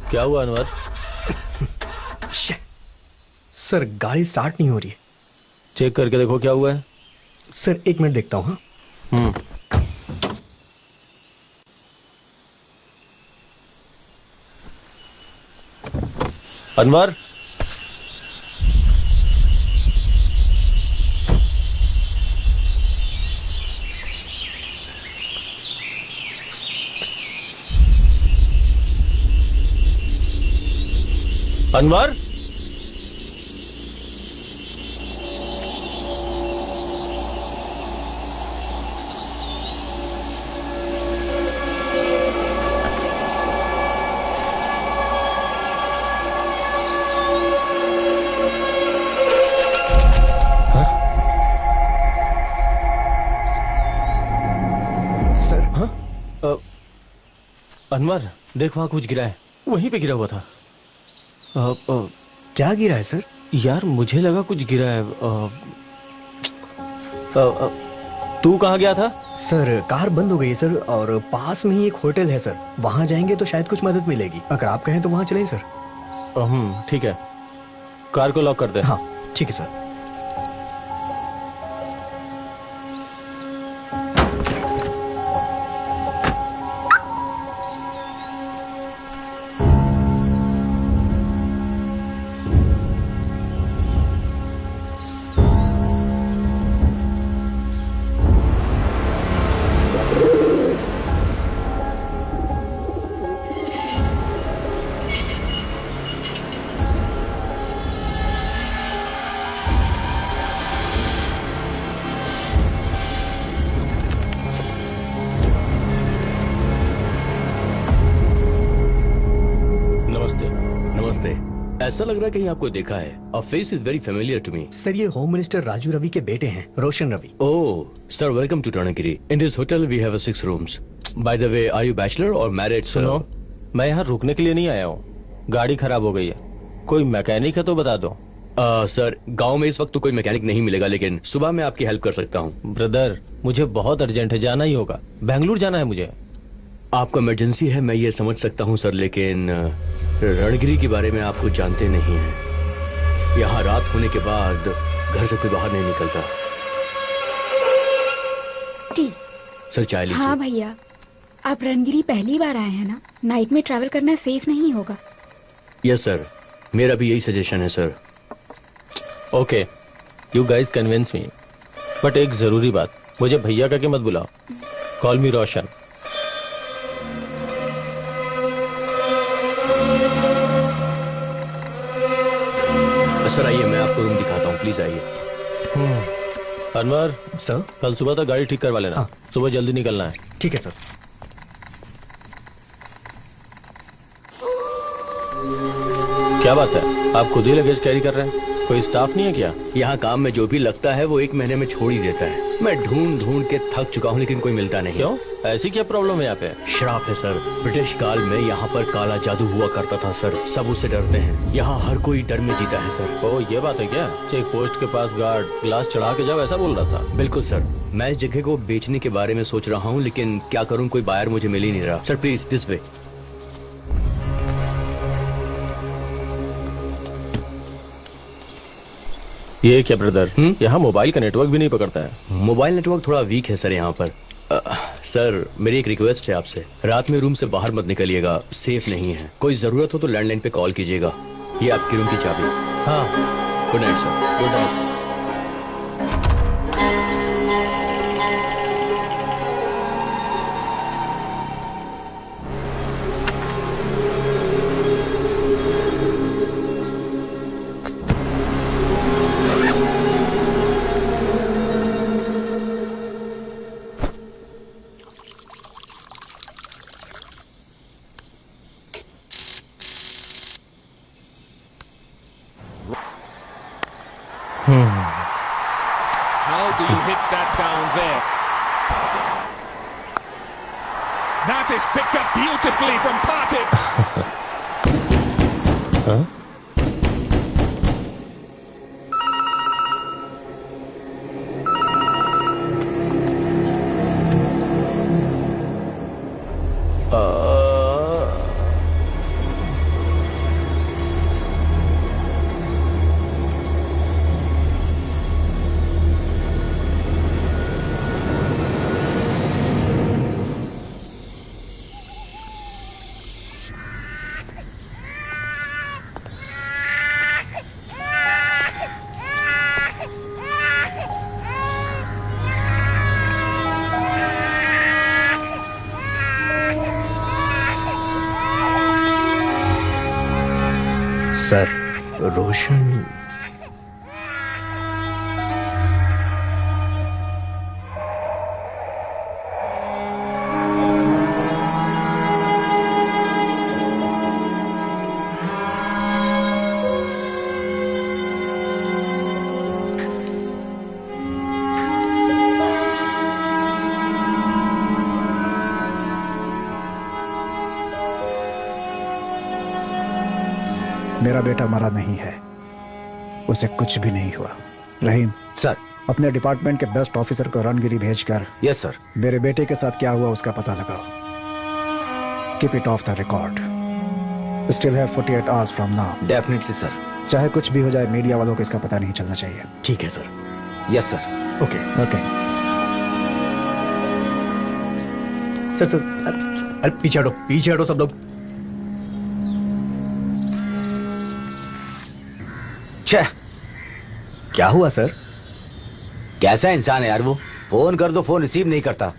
क्या हुआ अनवर? सर गाड़ी स्टार्ट नहीं हो रही है। चेक करके देखो क्या हुआ है। सर 1 मिनट देखता हूँ। हाँ अनवर, अनवर, अनवर देख वहां कुछ गिरा है। वहीं पे गिरा हुआ था। क्या गिरा है सर? यार मुझे लगा कुछ गिरा है। तू कहाँ गया था? सर कार बंद हो गई है सर, और पास में ही एक होटल है सर, वहां जाएंगे तो शायद कुछ मदद मिलेगी। अगर आप कहें तो वहां चलें सर। ठीक है, कार को लॉक कर दे। हाँ ठीक है सर। ऐसा लग रहा है कहीं आपको देखा है। A face is very familiar to me. Sir ये होम मिनिस्टर राजू रवि के बेटे हैं, Roshan Ravi. Oh sir, welcome to Turngiri. In this hotel we have 6 rooms. By the way, are you bachelor or married? सुनो, मैं यहाँ रुकने के लिए नहीं आया हूँ। गाड़ी खराब हो गई है, कोई मैकेनिक है तो बता दो। सर गांव में इस वक्त तो कोई मैकेनिक नहीं मिलेगा, लेकिन सुबह मैं आपकी हेल्प कर सकता हूँ। ब्रदर मुझे बहुत अर्जेंट है, जाना ही होगा। बेंगलुरु जाना है मुझे। आपको इमरजेंसी है, मैं ये समझ सकता हूँ सर, लेकिन रणगिरी के बारे में आप कुछ जानते नहीं हैं। यहाँ रात होने के बाद घर से कोई बाहर नहीं निकलता। टी सर चाय लीजिए। हाँ भैया, आप रणगिरी पहली बार आए हैं ना, नाइट में ट्रैवल करना सेफ नहीं होगा। यस सर, मेरा भी यही सजेशन है sir. Okay, you guys convince me, but एक जरूरी बात, मुझे भैया का के मत बुलाओ। कॉल मी रोशन। सर आइए, मैं आपको रूम दिखाता हूँ, प्लीज आइए। अनवर सर, कल सुबह तक गाड़ी ठीक करवा लेना। हाँ। सुबह जल्दी निकलना है। ठीक है सर। क्या बात है, आप खुद ही लगेज कैरी कर रहे हैं? कोई स्टाफ नहीं है क्या? यहाँ काम में जो भी लगता है वो 1 महीने में छोड़ ही देता है। मैं ढूंढ ढूंढ के थक चुका हूँ, लेकिन कोई मिलता नहीं। क्यों, ऐसी क्या प्रॉब्लम है यहाँ पे? श्राप है सर। ब्रिटिश काल में यहाँ पर काला जादू हुआ करता था सर, सब उससे डरते हैं। यहाँ हर कोई डर में जीता है सर। ओ ये बात है क्या? चेक पोस्ट के पास गार्ड ग्लास चढ़ा के जाओ, ऐसा बोल रहा था? बिल्कुल सर, मैं इस जगह को बेचने के बारे में सोच रहा हूँ, लेकिन क्या करूँ, कोई बायर मुझे मिल ही नहीं रहा। Sir please this way. ये क्या ब्रदर, यहाँ मोबाइल का नेटवर्क भी नहीं पकड़ता है। मोबाइल नेटवर्क थोड़ा वीक है सर यहाँ पर। सर मेरी एक रिक्वेस्ट है आपसे, रात में रूम से बाहर मत निकलिएगा, सेफ नहीं है। कोई जरूरत हो तो लैंडलाइन पे कॉल कीजिएगा। ये आपकी रूम की चाबी। हाँ, good night sir. Good night. How do you hit that down there? That is picked up beautifully from Partey. हाँ? सर, रोशन मेरा बेटा मरा नहीं है, उसे कुछ भी नहीं हुआ। रहीम सर। अपने डिपार्टमेंट के बेस्ट ऑफिसर को रणगिरी भेजकर यस सर। मेरे बेटे के साथ क्या हुआ उसका पता लगाओ। Keep it of the record. Still have 48 hours from now. Definitely sir. चाहे कुछ भी हो जाए, मीडिया वालों को इसका पता नहीं चलना चाहिए। ठीक है sir. Yes sir. Okay okay. Sir, अरे पीछे हटो सब लोग। छह, क्या हुआ सर? कैसा इंसान है यार वो। फोन कर दो, फोन रिसीव नहीं करता।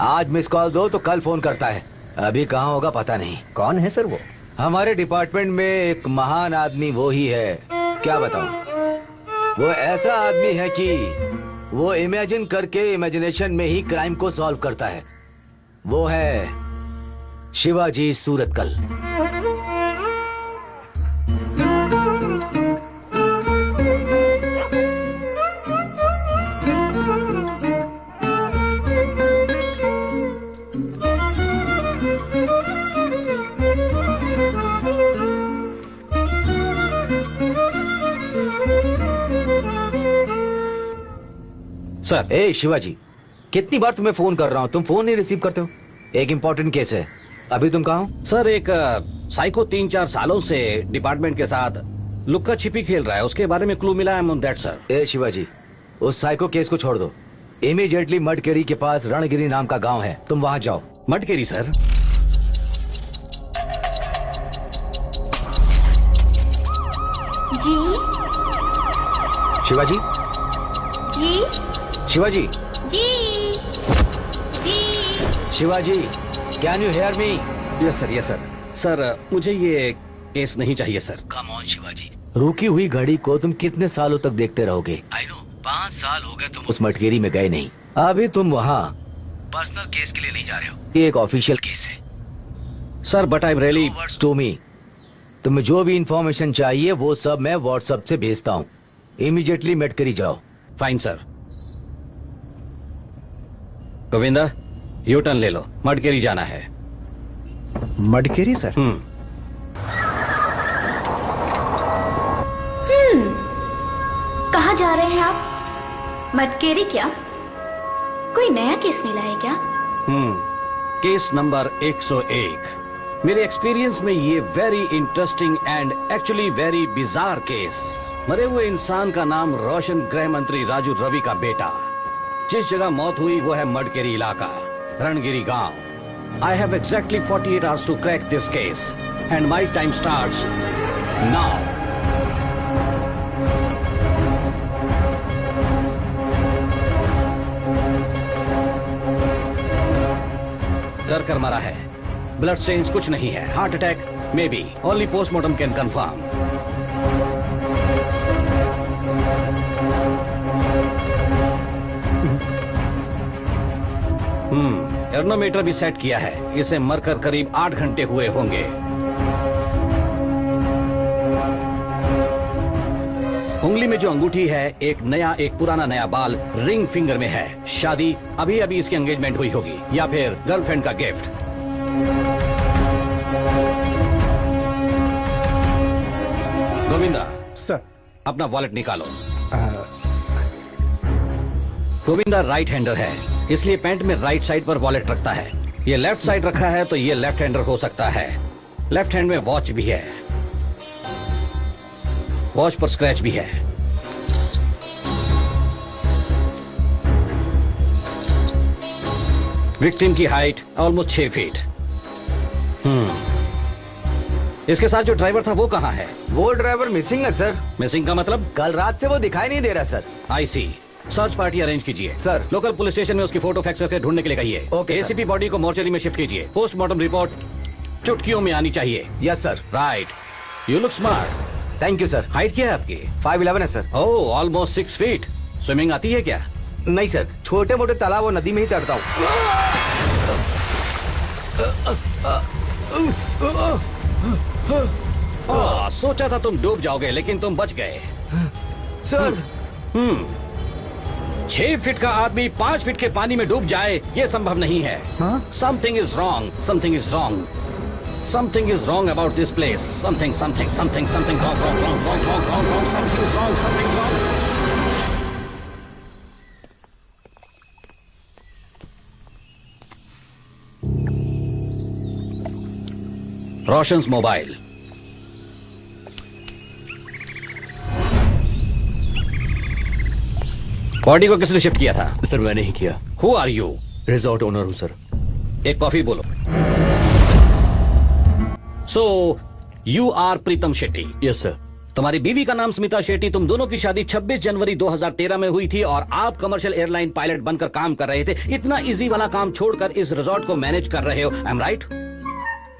आज मिस कॉल दो तो कल फोन करता है। अभी कहाँ होगा पता नहीं। कौन है सर वो? हमारे डिपार्टमेंट में एक महान आदमी वो ही है। क्या बताऊं, वो ऐसा आदमी है कि वो इमेजिन करके इमेजिनेशन में ही क्राइम को सॉल्व करता है। वो है शिवाजी सूरतकल। सर। ए शिवाजी, कितनी बार तुम्हें फोन कर रहा हूं, तुम फोन नहीं रिसीव करते हो। एक इंपॉर्टेंट केस है। अभी तुम कहाँ हो? सर, एक साइको 3-4 सालों से डिपार्टमेंट के साथ लुक्का छिपी खेल रहा है, उसके बारे में क्लू मिला है दैट सर। ए शिवाजी, उस साइको केस को छोड़ दो। इमीडिएटली मडकेरी के पास रणगिरी नाम का गांव है, तुम वहां जाओ। मडकेरी सर। जी शिवाजी, जी शिवाजी, जी जी Shivaji, can you hear me? Yes sir, yes sir. Sir, मुझे ये केस नहीं चाहिए सर। Come on Shivaji. रुकी हुई घड़ी को तुम कितने सालों तक देखते रहोगे? आई नो, 5 साल हो गए तुम उस मटकेरी में गए नहीं। अभी तुम वहाँ पर्सनल केस के लिए नहीं जा रहे हो, ये एक ऑफिशियल केस है। Sir, but I really to me, तुम्हें जो भी इंफॉर्मेशन चाहिए वो सब मैं व्हाट्सएप से भेजता हूँ। इमीडिएटली मटकेरी जाओ। Fine sir. Govinda, U turn ले लो, मडकेरी जाना है। मडकेरी सर? कहाँ जा रहे हैं आप? मटकेरी क्या? कोई नया केस मिला है क्या? Case number 101। मेरे एक्सपीरियंस में ये very interesting and actually very bizarre case. मरे हुए इंसान का नाम रोशन गृह मंत्री राजू रवि का बेटा। जिस जगह मौत हुई वो है मडकेरी इलाका, रणगिरी गांव। I have exactly 48 hours to crack this case and my time starts now. डर कर मरा है, ब्लड स्टेन्स कुछ नहीं है, heart attack may be, only postmortem can confirm. एर्नोमीटर भी सेट किया है, इसे मरकर करीब 8 घंटे हुए होंगे। उंगली में जो अंगूठी है, एक पुराना नया बाल रिंग फिंगर में है। शादी अभी अभी इसकी एंगेजमेंट हुई होगी या फिर गर्लफ्रेंड का गिफ्ट। गोविंदा सर। अपना वॉलेट निकालो। गोविंदा राइट हैंडर है, इसलिए पैंट में राइट साइड पर वॉलेट रखता है। ये लेफ्ट साइड रखा है तो ये लेफ्ट हैंडर हो सकता है। लेफ्ट हैंड में वॉच भी है, वॉच पर स्क्रैच भी है। विक्टिम की हाइट ऑलमोस्ट 6 फीट। इसके साथ जो ड्राइवर था वो कहाँ है? वो ड्राइवर मिसिंग है सर। मिसिंग का मतलब? कल रात से वो दिखाई नहीं दे रहा सर। आई सी। सर्च पार्टी अरेंज कीजिए सर। लोकल पुलिस स्टेशन में उसकी फोटो फैक्स करके ढूंढने के लिए कहिए। Okay sir. एसीपी बॉडी को मोर्चरी में शिफ्ट कीजिए। पोस्टमार्टम रिपोर्ट चुटकियों में आनी चाहिए। Yes sir. Right, you look smart. Thank you sir. Height क्या है आपकी? 5'11" है सर। ओह, ऑलमोस्ट 6 फीट। स्विमिंग आती है क्या? नहीं सर, छोटे मोटे तालाब और नदी में ही तैरता हूँ। सोचा था तुम डूब जाओगे लेकिन तुम बच गए। सर 6 फीट का आदमी 5 फीट के पानी में डूब जाए, ये संभव नहीं है। Something is wrong, something is wrong, something is wrong about this place. Something something something something wrong wrong wrong wrong wrong wrong wrong something is wrong, something is wrong. Roshan's mobile. Body को किसने shift किया था? Sir मैंने ही किया। Who are you? Resort owner हूँ sir. एक coffee बोलो। So you are Pritam Shetty? Yes sir. तुम्हारी बीवी का नाम स्मिता शेट्टी। तुम दोनों की शादी 26 जनवरी 2013 में हुई थी और आप कमर्शियल एयरलाइन पायलट बनकर काम कर रहे थे। इतना इजी वाला काम छोड़कर इस रिजॉर्ट को मैनेज कर रहे हो, I am right?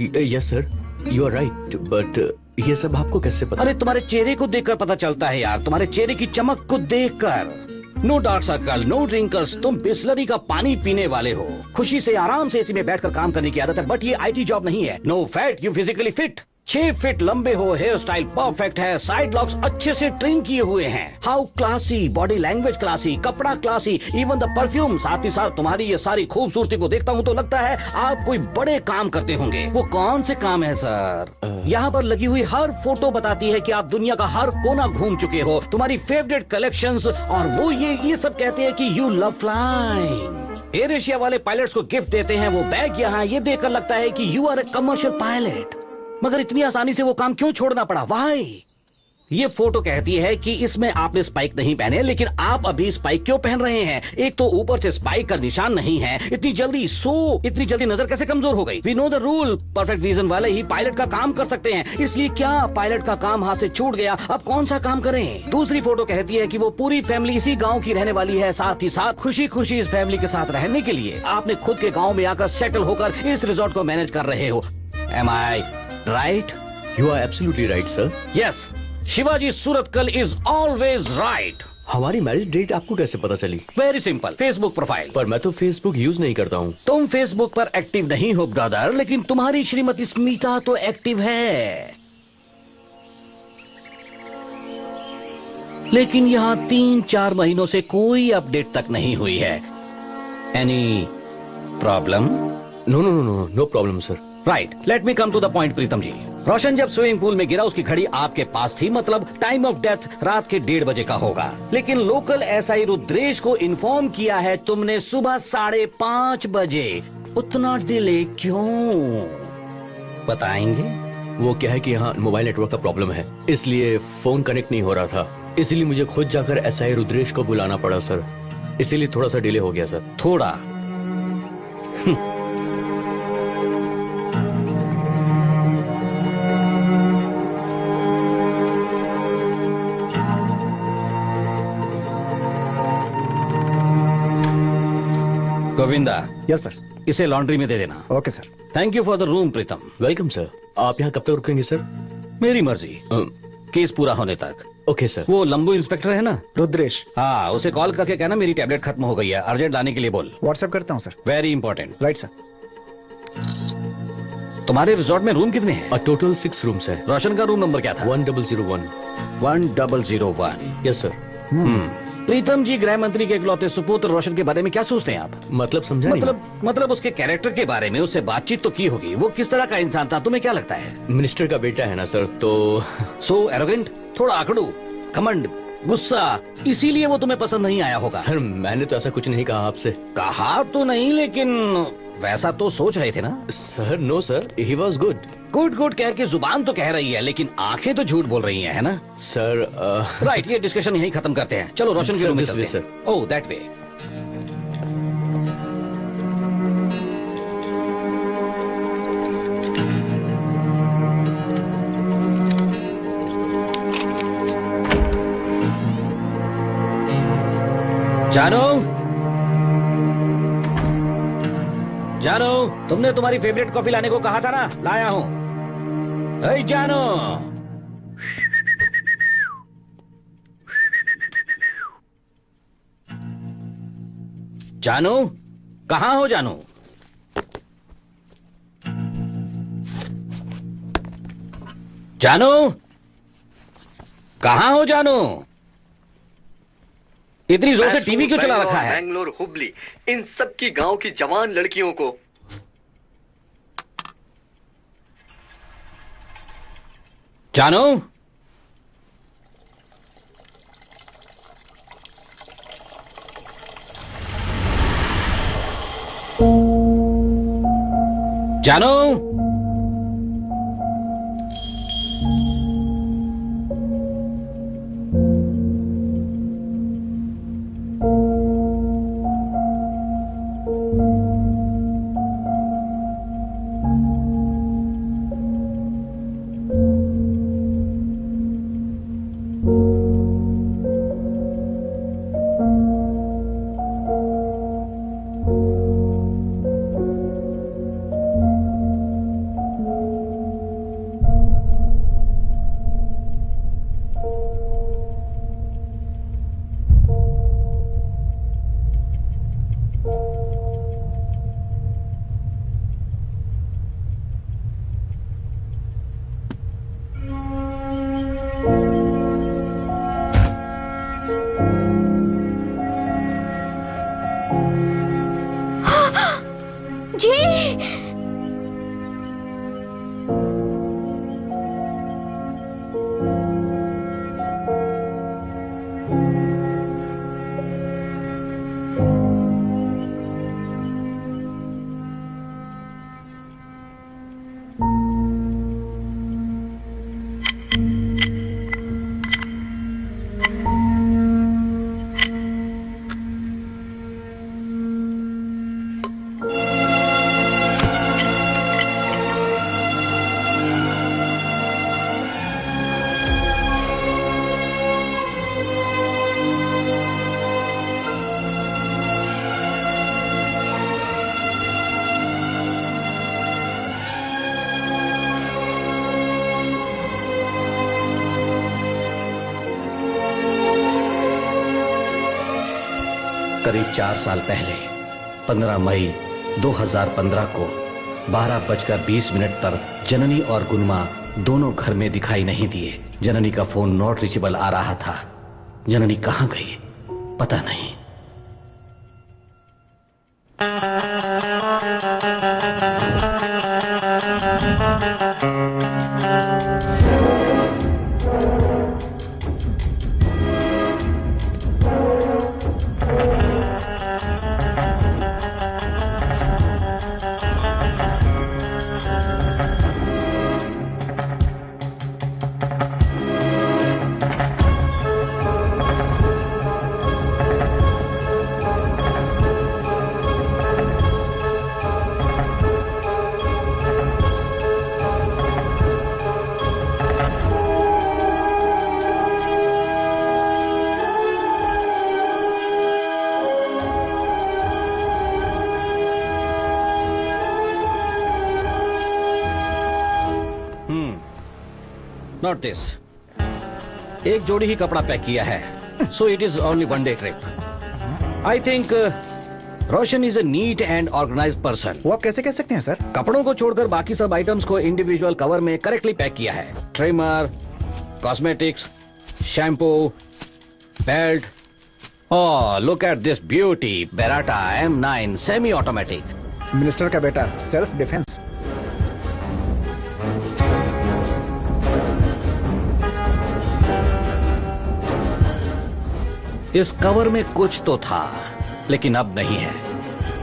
Yes sir, you are right, but ये सब आपको कैसे पता? अरे तुम्हारे चेहरे को देखकर पता चलता है यार, तुम्हारे चेहरे की चमक को देखकर। No dark circle, no drinkers, तुम बिस्लरी का पानी पीने वाले हो। खुशी से आराम से एसी में बैठकर काम करने की आदत है, बट ये आईटी जॉब नहीं है। No fat, you physically fit. 6 feet लंबे हो, हेयर स्टाइल परफेक्ट है, साइड लॉक्स अच्छे से ट्रिम किए हुए हैं। How classy, body language classy, कपड़ा क्लासी, इवन द परफ्यूम। साथ ही साथ तुम्हारी ये सारी खूबसूरती को देखता हूँ तो लगता है आप कोई बड़े काम करते होंगे। वो कौन से काम है सर? यहाँ पर लगी हुई हर फोटो बताती है कि आप दुनिया का हर कोना घूम चुके हो। तुम्हारी फेवरेट कलेक्शंस, और वो ये सब कहते हैं कि you love flying. Air Asia वाले पायलट्स को गिफ्ट देते हैं वो बैग यहाँ, ये देखकर लगता है कि you are a commercial pilot. मगर इतनी आसानी से वो काम क्यों छोड़ना पड़ा? वाई? ये फोटो कहती है कि इसमें आपने स्पाइक नहीं पहने, लेकिन आप अभी स्पाइक क्यों पहन रहे हैं? एक तो ऊपर से स्पाइक का निशान नहीं है। इतनी जल्दी नजर कैसे कमजोर हो गई? We know the rule, perfect vision वाले ही पायलट का काम कर सकते हैं। इसलिए क्या पायलट का काम हाथ से छूट गया? अब कौन सा काम करें? दूसरी फोटो कहती है कि वो पूरी फैमिली इसी गाँव की रहने वाली है। साथ ही साथ खुशी खुशी इस फैमिली के साथ रहने के लिए आपने खुद के गाँव में आकर सेटल होकर इस रिजॉर्ट को मैनेज कर रहे हो। Am I right? You are absolutely right sir. Yes, Shivaji Suratkal is always right. हमारी मैरिज डेट आपको कैसे पता चली? Very simple, Facebook profile. पर मैं तो फेसबुक यूज नहीं करता हूँ। तुम फेसबुक पर एक्टिव नहीं हो ब्रदर, लेकिन तुम्हारी श्रीमती स्मिता तो एक्टिव है। लेकिन यहाँ 3-4 महीनों से कोई अपडेट तक नहीं हुई है। Any problem? No problem sir. Right, let me come to the point Pritam ji. Roshan जब स्विमिंग पूल में गिरा उसकी घड़ी आपके पास थी, मतलब टाइम ऑफ डेथ रात के 1:30 बजे का होगा। लेकिन लोकल एसआई रुद्रेश को इन्फॉर्म किया है तुमने सुबह 5:30 बजे। उतना डिले क्यों? बताएंगे? वो क्या है कि यहाँ मोबाइल नेटवर्क का प्रॉब्लम है, इसलिए फोन कनेक्ट नहीं हो रहा था। इसलिए मुझे खुद जाकर एसआई रुद्रेश को बुलाना पड़ा सर, इसीलिए थोड़ा सा डिले हो गया सर। थोड़ा? गोविंदा। Yes sir. इसे लॉन्ड्री में दे देना। Okay sir. Thank you for the room Pritam. Welcome sir. आप यहाँ कब तक रुकेंगे सर? मेरी मर्जी, केस पूरा होने तक। Okay sir. वो लंबू इंस्पेक्टर है ना, रुद्रेश? हाँ, उसे कॉल करके कहना मेरी टैबलेट खत्म हो गई है, अर्जेंट लाने के लिए बोल। व्हाट्सएप करता हूँ sir. Very important. Right sir. तुम्हारे रिजॉर्ट में रूम कितने हैं? टोटल 6 रूम्स है। रोशन का रूम नंबर क्या था? 1001। 1001। Yes sir. प्रीतम जी, गृह मंत्री के इकलौते सुपुत्र रोशन के बारे में क्या सोचते हैं आप? मतलब समझा नहीं। मतलब उसके कैरेक्टर के बारे में उससे बातचीत तो की होगी। वो किस तरह का इंसान था, तुम्हें क्या लगता है? मिनिस्टर का बेटा है ना सर, तो सो एरोगेंट, थोड़ा आकड़ू, घमंड, गुस्सा, इसीलिए वो तुम्हें पसंद नहीं आया होगा। सर मैंने तो ऐसा कुछ नहीं कहा आपसे। कहा तो नहीं, लेकिन वैसा तो सोच रहे थे ना? Sir no sir, he was good. Good कह के जुबान तो कह रही है, लेकिन आंखें तो झूठ बोल रही हैं, है ना? सर राइट, ये डिस्कशन यहीं खत्म करते हैं। चलो रोशन के रूम में चलते हैं। ओह, दैट वे। जानो, तुमने तुम्हारी फेवरेट कॉफी लाने को कहा था ना, लाया हूं। जानो, जानू, कहां हो जानू? जानू, कहां हो जानू? इतनी जोर से टीवी क्यों चला रखा है? बैंगलोर, हुबली, इन सब की गांव की जवान लड़कियों को। जानू, जानू, करीब 4 साल पहले 15 मई 2015 को 12:20 पर जननी और गुनमा दोनों घर में दिखाई नहीं दिए। जननी का फोन नॉट रीचेबल आ रहा था। जननी कहां गई पता नहीं। Not this. एक जोड़ी ही कपड़ा पैक किया है, so it is only 1 day trip. I think Roshan is a neat and organised person. वो आप कैसे कह सकते हैं सर? कपड़ों को छोड़कर बाकी सब आइटम्स को इंडिविजुअल कवर में करेक्टली पैक किया है। Trimmer, cosmetics, shampoo, belt. Oh, look at this beauty, Beretta M9 semi automatic. Minister का बेटा, सेल्फ डिफेंस। इस कवर में कुछ तो था, लेकिन अब नहीं है।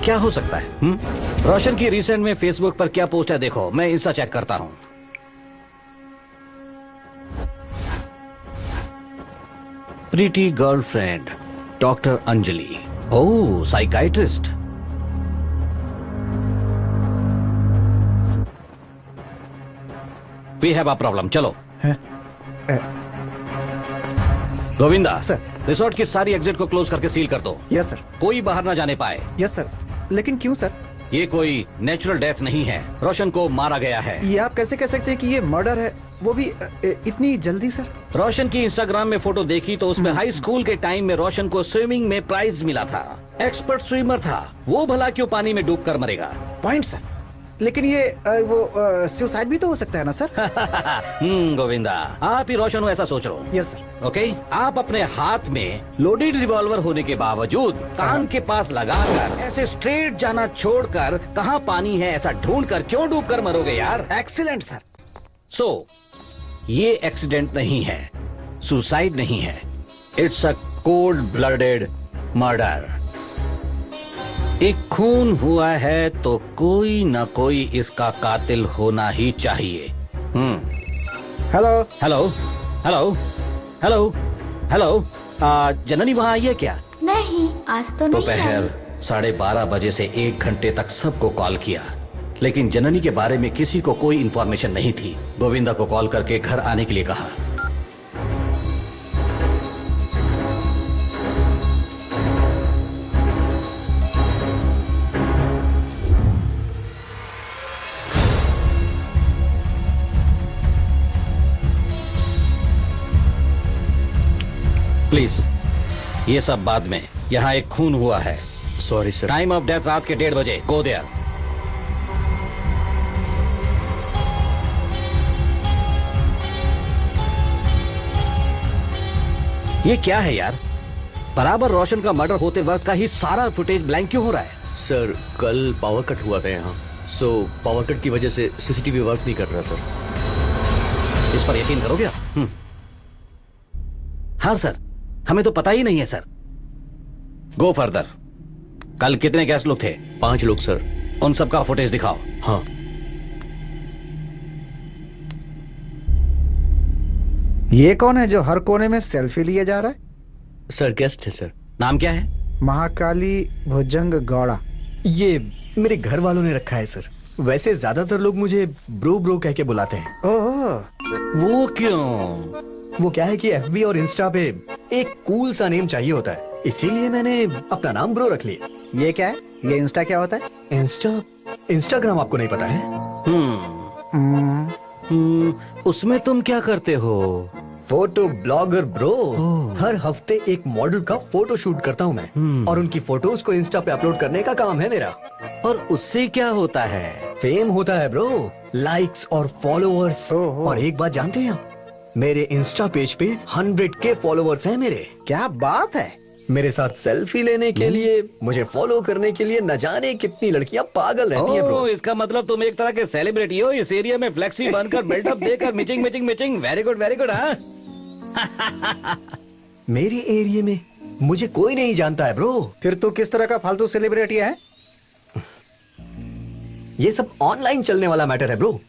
क्या हो सकता है? रोशन की रिसेंट में फेसबुक पर क्या पोस्ट है देखो, मैं इंस्टा चेक करता हूं। Pretty girlfriend doctor Anjali. Oh, psychiatrist. We have a problem. चलो। गोविंदा सर, रिसोर्ट की सारी एग्जिट को क्लोज करके सील कर दो। Yes sir. कोई बाहर ना जाने पाए। Yes sir. लेकिन क्यों सर? ये कोई नेचुरल डेथ नहीं है, रोशन को मारा गया है। ये आप कैसे कह सकते हैं कि ये मर्डर है? वो भी इतनी जल्दी सर? रोशन की इंस्टाग्राम में फोटो देखी तो उसमें हाई स्कूल के टाइम में रोशन को स्विमिंग में प्राइज मिला था। एक्सपर्ट स्विमर था वो, भला क्यों पानी में डूबकर मरेगा? पॉइंट सर, लेकिन ये वो सुसाइड भी तो हो सकता है ना सर? गोविंदा, आप ही रोशन हो ऐसा सोच रहे हो? Yes sir. ओके, आप अपने हाथ में लोडेड रिवॉल्वर होने के बावजूद कान के पास लगाकर ऐसे स्ट्रेट जाना छोड़कर कहाँ पानी है ऐसा ढूंढकर क्यों डूबकर मरोगे यार? Excellent sir. सो ये एक्सीडेंट नहीं है, सुसाइड नहीं है, it's a cold blooded murder. एक खून हुआ है तो कोई न कोई इसका कातिल होना ही चाहिए। Hello hello hello hello hello, Janani वहां आई है क्या? नहीं, आज तो नहीं दोपहर 12:30 बजे से 1 घंटे तक सबको कॉल किया, लेकिन जननी के बारे में किसी को कोई इंफॉर्मेशन नहीं थी। गोविंदा को कॉल करके घर आने के लिए कहा। प्लीज, ये सब बाद में, यहाँ एक खून हुआ है। Sorry sir. Time of death रात के 1:30 बजे। Go there. ये क्या है यार? बराबर रोशन का मर्डर होते वक्त का ही सारा फुटेज ब्लैंक क्यों हो रहा है? सर कल पावर कट हुआ था यहाँ, सो पावर कट की वजह से सीसीटीवी वर्क नहीं कर रहा सर। इस पर यकीन करोगे आप? हाँ सर, हमें तो पता ही नहीं है सर। Go further. कल कितने गेस्ट लोग थे? 5 लोग सर। उन सबका फुटेज दिखाओ। हाँ। ये कौन है जो हर कोने में सेल्फी लिए जा रहा है? सर गेस्ट है सर। नाम क्या है? महाकाली भुजंग गौड़ा। ये मेरे घर वालों ने रखा है सर। वैसे ज्यादातर लोग मुझे ब्रो ब्रो कह के बुलाते हैं। ओह, वो क्यों? वो क्या है कि एफबी और इंस्टा पे एक कूल सा नेम चाहिए होता है, इसीलिए मैंने अपना नाम ब्रो रख लिया। ये क्या है? ये इंस्टा क्या होता है? इंस्टाग्राम आपको नहीं पता है? उसमें तुम क्या करते हो? Photo blogger bro. हर हफ्ते एक मॉडल का फोटो शूट करता हूँ मैं, और उनकी फोटोज को इंस्टा पे अपलोड करने का काम है मेरा। और उससे क्या होता है? फेम होता है ब्रो, लाइक्स और फॉलोअर्स। और एक बात जानते हैं आप, मेरे इंस्टा पेज पे 100K फॉलोअर्स हैं मेरे। क्या बात है! मेरे साथ सेल्फी लेने के लिए, मुझे फॉलो करने के लिए न जाने कितनी लड़कियां पागल रहती हैं ब्रो। इसका मतलब तुम एक तरह के सेलिब्रिटी हो, इस एरिया में फ्लेक्सी बनकर बिल्डअप देकर मिचिंग मिचिंग मिचिंग। Very good very good. हाँ मेरे एरिया में मुझे कोई नहीं जानता है ब्रो। फिर तू किस तरह का फालतू सेलिब्रिटी है? ये सब ऑनलाइन चलने वाला मैटर है ब्रो,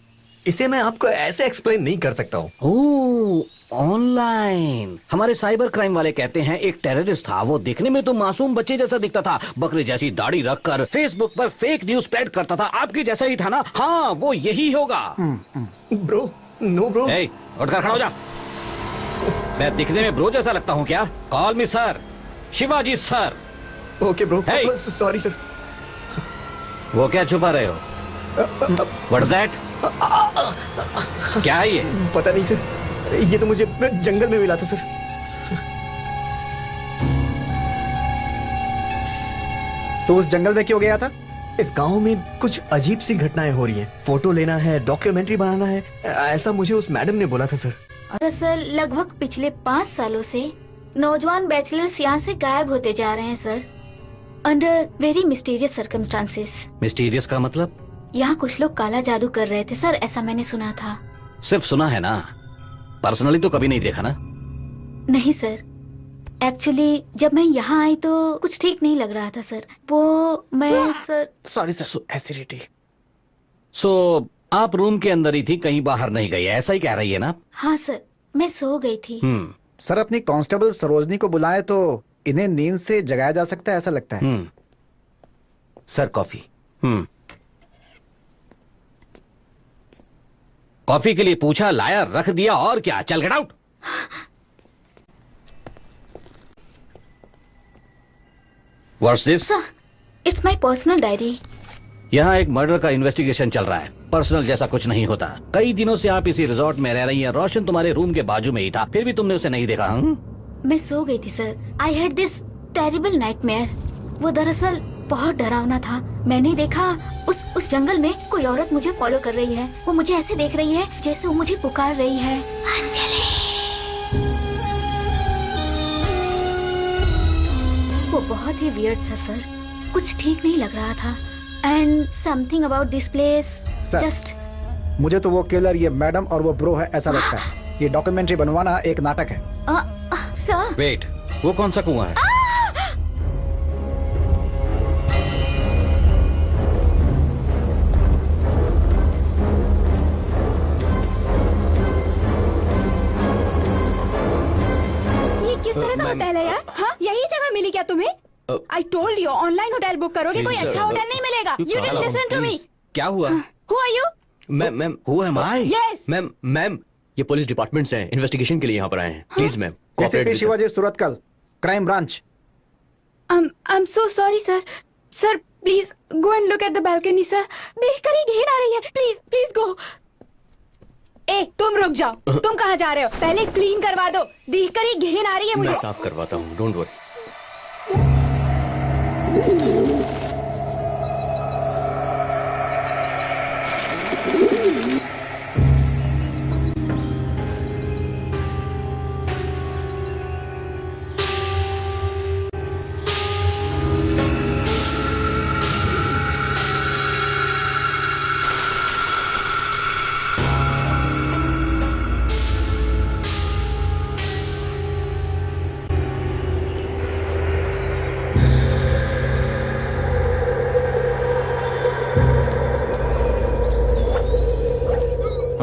इसे मैं आपको ऐसे एक्सप्लेन नहीं कर सकता हूँ। ऑनलाइन। हमारे साइबर क्राइम वाले कहते हैं एक टेररिस्ट था, वो देखने में तो मासूम बच्चे जैसा दिखता था, बकरी जैसी दाढ़ी रखकर फेसबुक पर फेक न्यूज स्प्रेड करता था। आपके जैसा ही था ना? हाँ, वो यही होगा। Bro, no bro. उठकर खड़ा हो जा। मैं दिखने में ब्रो जैसा लगता हूँ क्या? कॉल मी sir, Shivaji sir. Okay bro. Sorry sir. वो क्या छुपा रहे हो? What's that? क्या है ये? पता नहीं सर, ये तो मुझे जंगल में मिला था सर। तो उस जंगल में क्यों गया था? इस गांव में कुछ अजीब सी घटनाएं हो रही हैं, फोटो लेना है, डॉक्यूमेंट्री बनाना है, ऐसा मुझे उस मैडम ने बोला था सर। दरअसल लगभग पिछले 5 सालों से नौजवान बैचलर्स यहाँ से गायब होते जा रहे हैं sir, under very mysterious circumstances. Mysterious का मतलब? यहाँ कुछ लोग काला जादू कर रहे थे सर, ऐसा मैंने सुना था। सिर्फ सुना है ना, पर्सनली तो कभी नहीं देखा ना? नहीं सर, एक्चुअली जब मैं यहाँ आई तो कुछ ठीक नहीं लग रहा था सर। वो मैं sir. Sorry sir, acidity. So आप रूम के अंदर ही थी, कहीं बाहर नहीं गई, ऐसा ही कह रही है ना? हाँ सर, मैं सो गई थी। सर अपनी कांस्टेबल सरोजनी को बुलाए तो इन्हें नींद से जगाया जा सकता है, ऐसा लगता है। Sir coffee. कॉफी के लिए पूछा, लाया, रख दिया, और क्या? चल get out. What's this? Sir, it's my personal diary. यहाँ एक मर्डर का इन्वेस्टिगेशन चल रहा है। पर्सनल जैसा कुछ नहीं होता। कई दिनों से आप इसी रिजॉर्ट में रह रही हैं। रोशन तुम्हारे रूम के बाजू में ही था, फिर भी तुमने उसे नहीं देखा। मैं सो गई थी sir. I had this terrible nightmare. वो दरअसल बहुत डरावना था। मैंने देखा उस जंगल में कोई औरत मुझे फॉलो कर रही है। वो मुझे ऐसे देख रही है जैसे वो मुझे पुकार रही है, अंजलि। वो बहुत ही वियर्ड था सर। कुछ ठीक नहीं लग रहा था। And something about this place just. मुझे तो वो किलर ये मैडम और वो ब्रो है ऐसा लगता है। ये डॉक्यूमेंट्री बनवाना एक नाटक है। सर वेट, वो कौन सा कुआं है? ये किस तरह का होटल है यार? हाँ, यही जगह मिली क्या तुम्हें? I told you online hotel book करोगे कोई अच्छा होटल नहीं मिलेगा। You didn't listen to me. क्या हुआ? Who are you? Ma'am who am I? Yes ma'am ये पुलिस डिपार्टमेंट से इन्वेस्टिगेशन के लिए यहाँ पर आए हैं। Please ma'am ACP Shivaji Suratkal, crime branch. I am so sorry sir. Sir please go and look at the balcony sir. देखकर ही घिन आ रही है। Please please go. ए तुम रुक जाओ। तुम कहाँ जा रहे हो? पहले क्लीन करवा दो। देखकर ही घिन आ रही है मुझे। मैं साफ करवाता हूँ, डोंट वरी।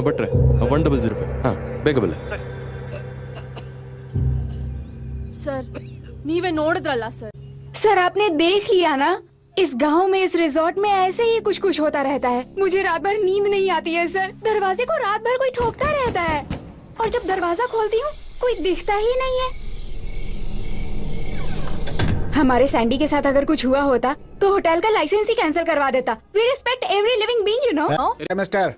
ಭಟ್ರೆ 100 ಹಾಂ ಬೇಗ ಬಲ್ಲ सर ನೀವೇ ನೋಡಿದ್ರಲ್ಲ सर। सर आपने देख लिया ना, इस गांव में इस रिजॉर्ट में ऐसे ही कुछ कुछ होता रहता है। मुझे रात भर नींद नहीं आती है सर। दरवाजे को रात भर कोई ठोकता रहता है और जब दरवाजा खोलती हूँ कोई दिखता ही नहीं है। हमारे सैंडी के साथ अगर कुछ हुआ होता तो होटल का लाइसेंस ही कैंसिल करवा देता। We respect every living being you know. Mister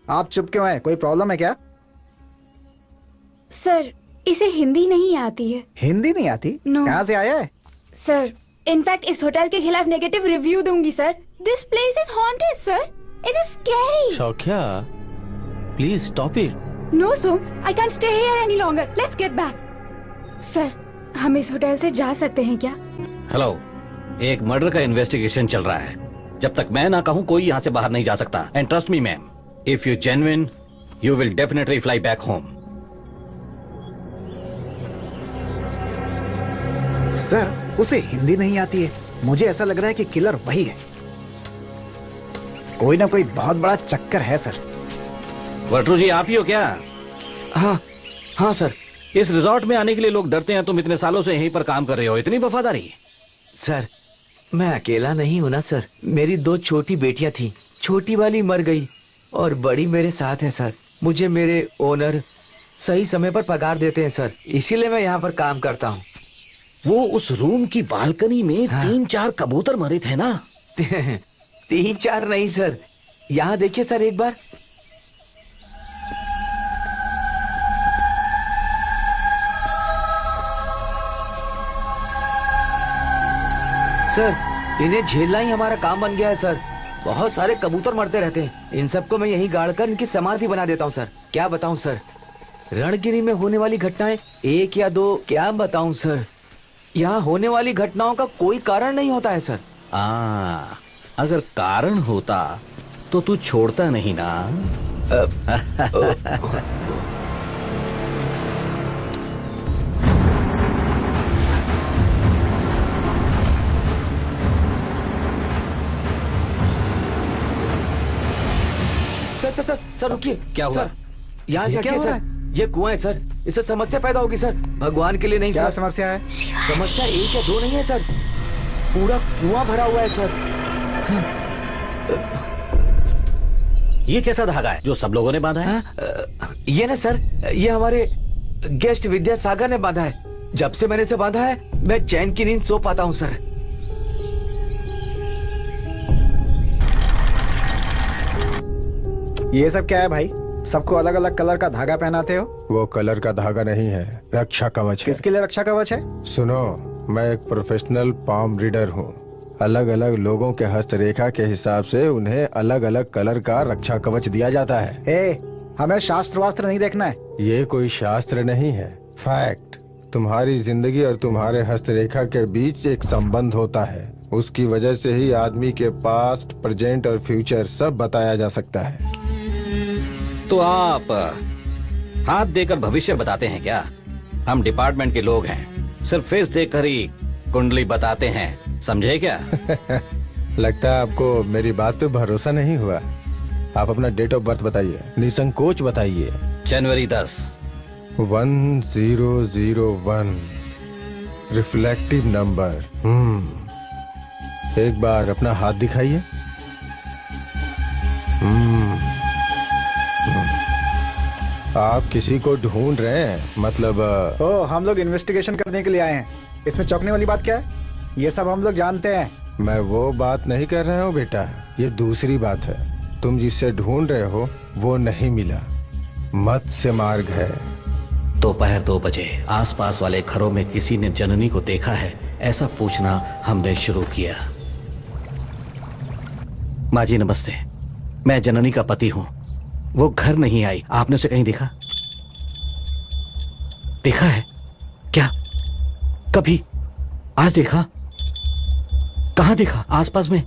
आप चुप क्यों हैं? कोई प्रॉब्लम है क्या? सर इसे हिंदी नहीं आती है। हिंदी नहीं आती? No. कहाँ से आया है? सर इनफैक्ट इस होटल के खिलाफ नेगेटिव रिव्यू दूंगी sir. This place is haunted sir. It is scary. Saukhya please stop it. No so I can stay here any longer. Let's get back. Sir हम इस होटल से जा सकते हैं क्या? हेलो, एक मर्डर का इन्वेस्टिगेशन चल रहा है। जब तक मैं ना कहूँ कोई यहाँ से बाहर नहीं जा सकता। And trust me ma'am, if you genuine you will definitely fly back home. Sir उसे हिंदी नहीं आती है। मुझे ऐसा लग रहा है कि किलर वही है। कोई ना कोई बहुत बड़ा चक्कर है सर। वर्टू जी आप ही हो क्या? हाँ हाँ सर। इस रिजॉर्ट में आने के लिए लोग डरते हैं, तुम इतने सालों से यहीं पर काम कर रहे हो, इतनी वफादारी? सर मैं अकेला नहीं हूं ना सर। मेरी 2 छोटी बेटियां थी। छोटी वाली मर गई और बड़ी मेरे साथ है सर। मुझे मेरे ओनर सही समय पर पगार देते हैं सर, इसीलिए मैं यहाँ पर काम करता हूँ। वो उस रूम की बालकनी में 3-4 कबूतर मरे थे ना? 3-4 नहीं सर, यहाँ देखिए सर एक बार। सर इन्हें झेलना ही हमारा काम बन गया है सर। बहुत सारे कबूतर मरते रहते हैं। इन सबको मैं यही गाड़कर इनकी समाधि बना देता हूँ सर। क्या बताऊँ सर, रणगिरी में होने वाली घटनाएं 1 या 2 क्या बताऊँ सर। यहाँ होने वाली घटनाओं का कोई कारण नहीं होता है सर। अगर कारण होता तो तू छोड़ता नहीं ना। सर रुकिए। क्या हुआ? यहाँ से हटिए सर। ये कुआं है सर, इससे समस्या पैदा होगी सर। भगवान के लिए नहीं क्या सर। समस्या है? समस्या 1 या 2 नहीं है सर, पूरा कुआं भरा हुआ है सर। ये कैसा धागा है जो सब लोगों ने बांधा है? ये ना सर, ये हमारे गेस्ट विद्यासागर ने बांधा है। जब से मैंने इसे बांधा है मैं चैन की नींद सो पाता हूँ सर। ये सब क्या है भाई? सबको अलग अलग कलर का धागा पहनाते हो? वो कलर का धागा नहीं है, रक्षा कवच है। किसके लिए रक्षा कवच है? सुनो, मैं एक प्रोफेशनल पाम रीडर हूँ। अलग अलग लोगों के हस्तरेखा के हिसाब से उन्हें अलग अलग कलर का रक्षा कवच दिया जाता है। हमें शास्त्र वास्त्र नहीं देखना है। ये कोई शास्त्र नहीं है, फैक्ट। तुम्हारी जिंदगी और तुम्हारे हस्तरेखा के बीच एक संबंध होता है। उसकी वजह से ही आदमी के पास्ट, प्रेजेंट और फ्यूचर सब बताया जा सकता है। तो आप हाथ देकर भविष्य बताते हैं क्या? हम डिपार्टमेंट के लोग हैं, सिर्फ फेस देखकर ही कुंडली बताते हैं, समझे क्या? लगता है आपको मेरी बात पे भरोसा नहीं हुआ। आप अपना डेट ऑफ बर्थ बताइए, निसंकोच बताइए। जनवरी 10। 1001 रिफ्लेक्टिव नंबर। एक बार अपना हाथ दिखाइए। आप किसी को ढूंढ रहे हैं मतलब? हम लोग इन्वेस्टिगेशन करने के लिए आए हैं। इसमें चौंकने वाली बात क्या है? ये सब हम लोग जानते हैं। मैं वो बात नहीं कर रहा हूँ बेटा, ये दूसरी बात है। तुम जिससे ढूंढ रहे हो वो नहीं मिला, मत्स्य मार्ग है। दोपहर 2 बजे आसपास वाले घरों में किसी ने जननी को देखा है, ऐसा पूछना हमने शुरू किया। माँ जी नमस्ते, मैं जननी का पति हूँ। वो घर नहीं आई, आपने उसे कहीं देखा? देखा है क्या? कभी? आज देखा? कहाँ देखा? आसपास में?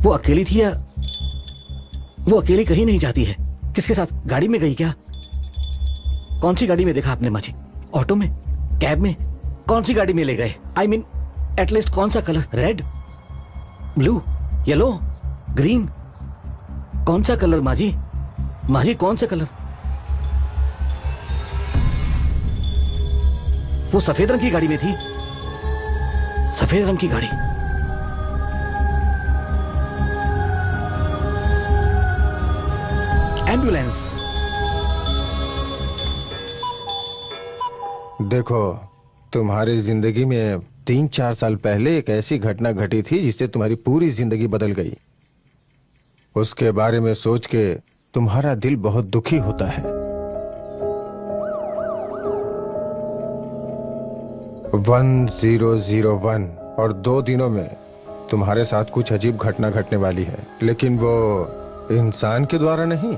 वो अकेली थी या? वो अकेली कहीं नहीं जाती है। किसके साथ? गाड़ी में गई क्या? कौन सी गाड़ी में देखा आपने माँ जी? ऑटो में? कैब में? कौन सी गाड़ी में ले गए? आई मीन एटलीस्ट कौन सा colour? Red, blue, yellow, green? कौन सा कलर माँ जी? माँ जी कौन सा कलर? वो सफेद रंग की गाड़ी में थी। सफेद रंग की गाड़ी। एम्बुलेंस। देखो, तुम्हारी जिंदगी में 3-4 साल पहले एक ऐसी घटना घटी थी जिससे तुम्हारी पूरी जिंदगी बदल गई। उसके बारे में सोच के तुम्हारा दिल बहुत दुखी होता है। 1001 और 2 दिनों में तुम्हारे साथ कुछ अजीब घटना घटने वाली है, लेकिन वो इंसान के द्वारा नहीं।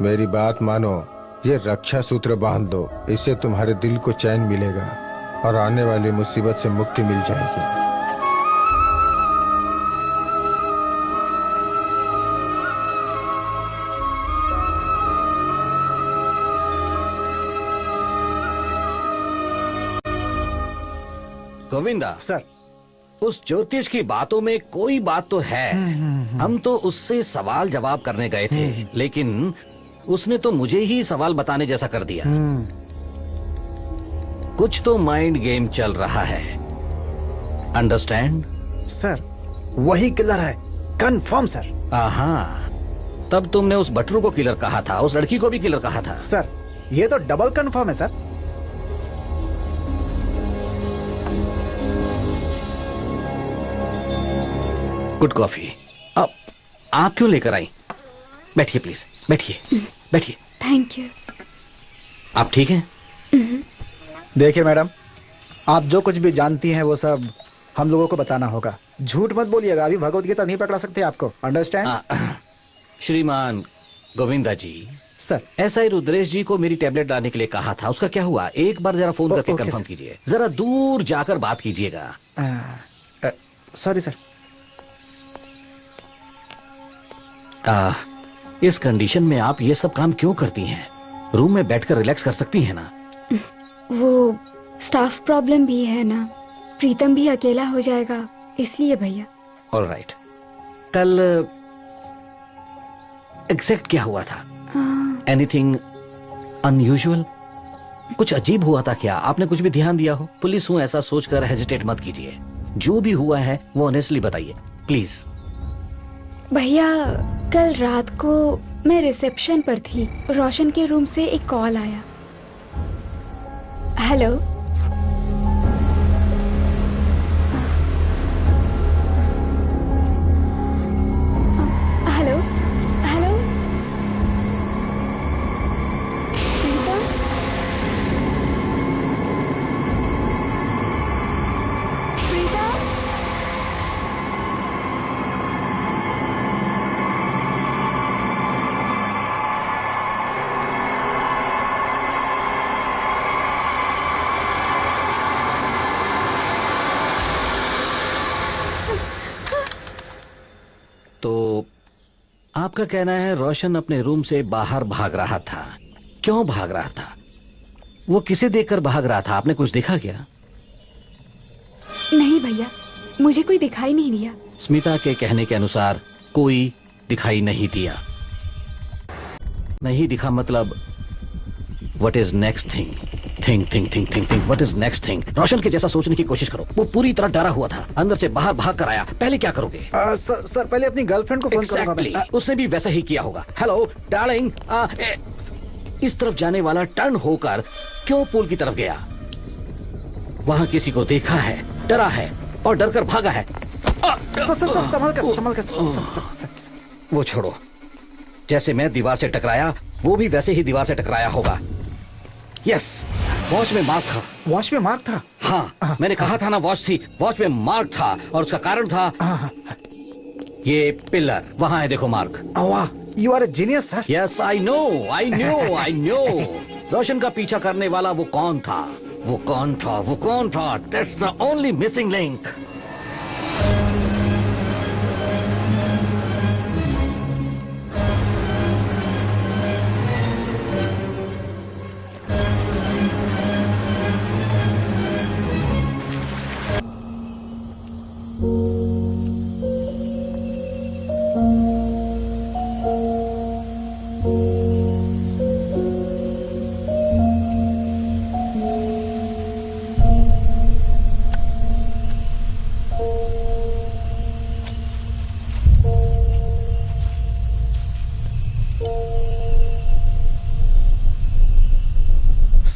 मेरी बात मानो, ये रक्षा सूत्र बांध दो, इससे तुम्हारे दिल को चैन मिलेगा और आने वाली मुसीबत से मुक्ति मिल जाएगी। गोविंदा सर, उस ज्योतिष की बातों में कोई बात तो है। हम तो उससे सवाल जवाब करने गए थे, लेकिन उसने तो मुझे ही सवाल बताने जैसा कर दिया। कुछ तो माइंड गेम चल रहा है, अंडरस्टैंड? सर, वही किलर है, कंफर्म सर। हाँ, तब तुमने उस बटरू को किलर कहा था, उस लड़की को भी किलर कहा था। सर, ये तो डबल कंफर्म है सर। Good coffee. अब आप क्यों लेकर आई? बैठिए प्लीज, बैठिए बैठिए। Thank you. आप ठीक हैं? देखिए मैडम, आप जो कुछ भी जानती हैं वो सब हम लोगों को बताना होगा। झूठ मत बोलिएगा, अभी भगवत गीता नहीं पकड़ा सकते आपको, अंडरस्टैंड? श्रीमान गोविंदा जी। सर, एसआई रुद्रेश जी को मेरी टैबलेट लाने के लिए कहा था, उसका क्या हुआ? एक बार जरा फोन करके कंफर्म कीजिए। जरा दूर जाकर बात कीजिएगा। Sorry sir. इस कंडीशन में आप ये सब काम क्यों करती हैं? रूम में बैठकर रिलैक्स कर सकती हैं ना? वो स्टाफ प्रॉब्लम भी है ना, प्रीतम भी अकेला हो जाएगा, इसलिए भैया। ऑलराइट। कल एग्जैक्ट क्या हुआ था? Anything unusual? कुछ अजीब हुआ था क्या? आपने कुछ भी ध्यान दिया हो? पुलिस हूं ऐसा सोचकर हेजिटेट मत कीजिए। जो भी हुआ है वो ऑनेस्टली बताइए प्लीज। भैया, कल रात को मैं रिसेप्शन पर थी, रोशन के रूम से एक कॉल आया। हेलो, हेलो, हेलो, तो आपका कहना है रोशन अपने रूम से बाहर भाग रहा था। क्यों भाग रहा था? वो किसे देखकर भाग रहा था? आपने कुछ देखा क्या? नहीं भैया, मुझे कोई दिखाई नहीं दिया। स्मिता के कहने के अनुसार कोई दिखाई नहीं दिया। नहीं दिखा मतलब what is next thing? Think what is next thing? Roshan के जैसा सोचने की कोशिश करो। वो पूरी तरह डरा हुआ था, अंदर से बाहर भाग कर आया। पहले क्या करोगे? सर पहले अपनी गर्लफ्रेंड को फोन करूंगा। उसने भी वैसा ही किया होगा। हेलो डार्लिंग, इस तरफ जाने वाला टर्न होकर क्यों पूल की तरफ गया? वहां किसी को देखा है, डरा है और डर कर भागा है। संभल कर। वो छोड़ो, जैसे मैं दीवार से टकराया वो भी वैसे ही दीवार से टकराया होगा। यस, वॉच में मार्क था। वॉच में मार्क था? हाँ, मैंने कहा था ना वॉच थी। वॉच में मार्क था और उसका कारण था ये पिलर। वहां है, देखो मार्क। वाह, you are a genius sir. Yes, I know. Roshan का पीछा करने वाला वो कौन था? That's the only missing link.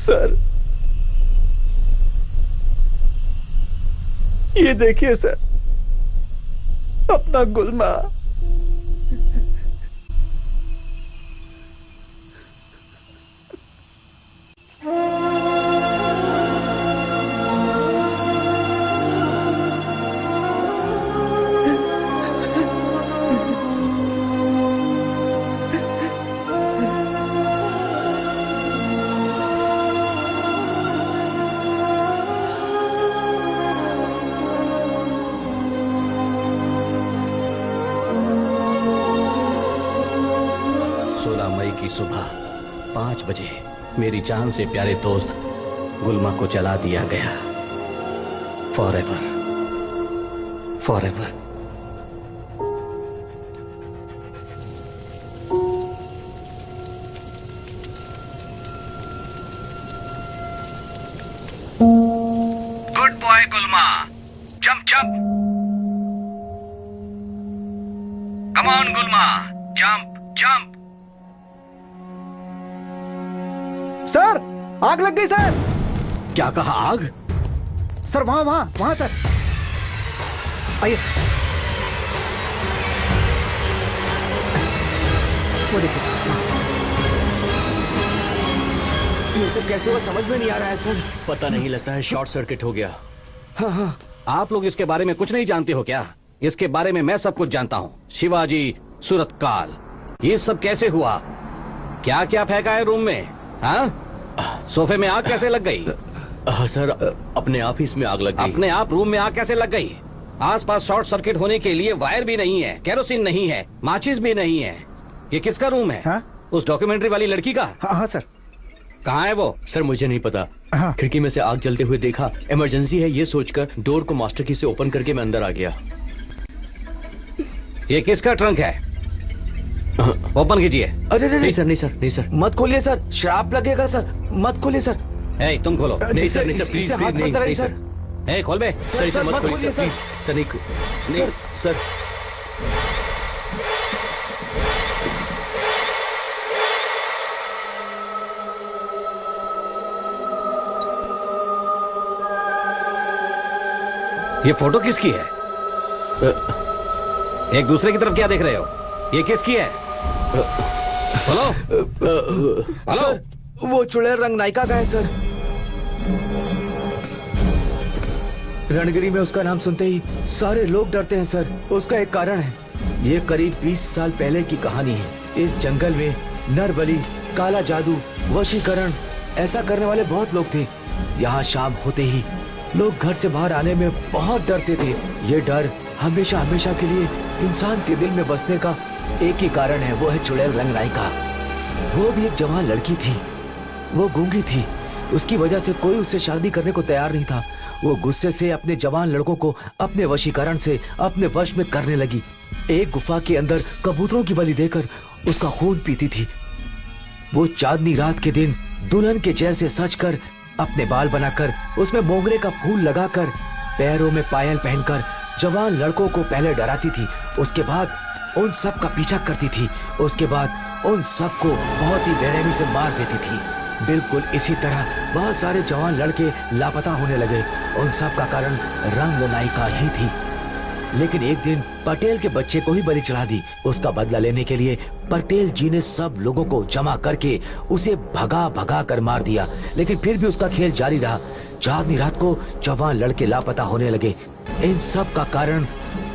Sir, ये देखिए सर, अपना गुलमा। सुबह 5 बजे मेरी जान से प्यारे दोस्त गुलमा को जला दिया गया। Forever. Good boy Gulma, jump. Come on Gulma, jump. Sir, आग लग गई सर। क्या कहा? आग? सर वहां सर। आइए। वो देखिए सर। ये सब कैसे हुआ समझ में नहीं आ रहा है सर। पता नहीं, लगता है शॉर्ट सर्किट हो गया। हाँ। आप लोग इसके बारे में कुछ नहीं जानते हो क्या? इसके बारे में मैं सब कुछ जानता हूँ। शिवाजी, सूरतकाल, ये सब कैसे हुआ? क्या फेंका है रूम में? हाँ? सोफे में आग कैसे लग गई? सर, अपने आप ही इसमें आग लग गई। अपने आप रूम में आग कैसे लग गई? आसपास शॉर्ट सर्किट होने के लिए वायर भी नहीं है, केरोसिन नहीं है, माचिस भी नहीं है। ये किसका रूम है? हाँ? उस डॉक्यूमेंट्री वाली लड़की का? हाँ सर। कहाँ है वो? सर मुझे नहीं पता। हाँ। खिड़की में से आग जलते हुए देखा, इमरजेंसी है ये सोचकर डोर को मास्टर की से ओपन करके मैं अंदर आ गया। ये किसका ट्रंक है? ओपन कीजिए। अरे नहीं सर। मत खोलिए सर, श्राप लगेगा सर। मत खोलिए सर। तुम खोलो। नहीं सर, प्लीज नहीं सर। खोल बे। सर मत खोलिए सर। सर नहीं सर। ये फोटो किसकी है? एक दूसरे की तरफ क्या देख रहे हो? ये किसकी है? हेलो। वो चुड़ैल रंग नायिका का है सर। रणगिरी में उसका नाम सुनते ही सारे लोग डरते हैं सर। उसका एक कारण है। ये करीब 20 साल पहले की कहानी है। इस जंगल में नरबली, काला जादू, वशीकरण ऐसा करने वाले बहुत लोग थे। यहाँ शाम होते ही लोग घर से बाहर आने में बहुत डरते थे। ये डर हमेशा के लिए इंसान के दिल में बसने का एक ही कारण है, वो है चुड़ैल रंगनायिका। वो भी एक जवान लड़की थी, वो गूंगी थी, उसकी वजह से कोई उससे शादी करने को तैयार नहीं था। वो गुस्से से अपने जवान लड़कों को अपने वशीकरण से अपने वश में करने लगी। एक गुफा के अंदर कबूतरों की बलि देकर उसका खून पीती थी। वो चांदनी रात के दिन दुल्हन के जैसे सजकर, अपने बाल बनाकर, उसमें मोगरे का फूल लगाकर, पैरों में पायल पहनकर जवान लड़कों को पहले डराती थी, उसके बाद उन सब का पीछा करती थी, उसके बाद उन सबको बहुत ही बेरहमी से मार देती थी। बिल्कुल इसी तरह बहुत सारे जवान लड़के लापता होने लगे। उन सब का कारण रंगनायिका ही थी। लेकिन एक दिन पटेल के बच्चे को ही बलि चढ़ा दी। उसका बदला लेने के लिए पटेल जी ने सब लोगों को जमा करके उसे भगा भगा कर मार दिया। लेकिन फिर भी उसका खेल जारी रहा। चांदनी रात को जवान लड़के लापता होने लगे। इन सब का कारण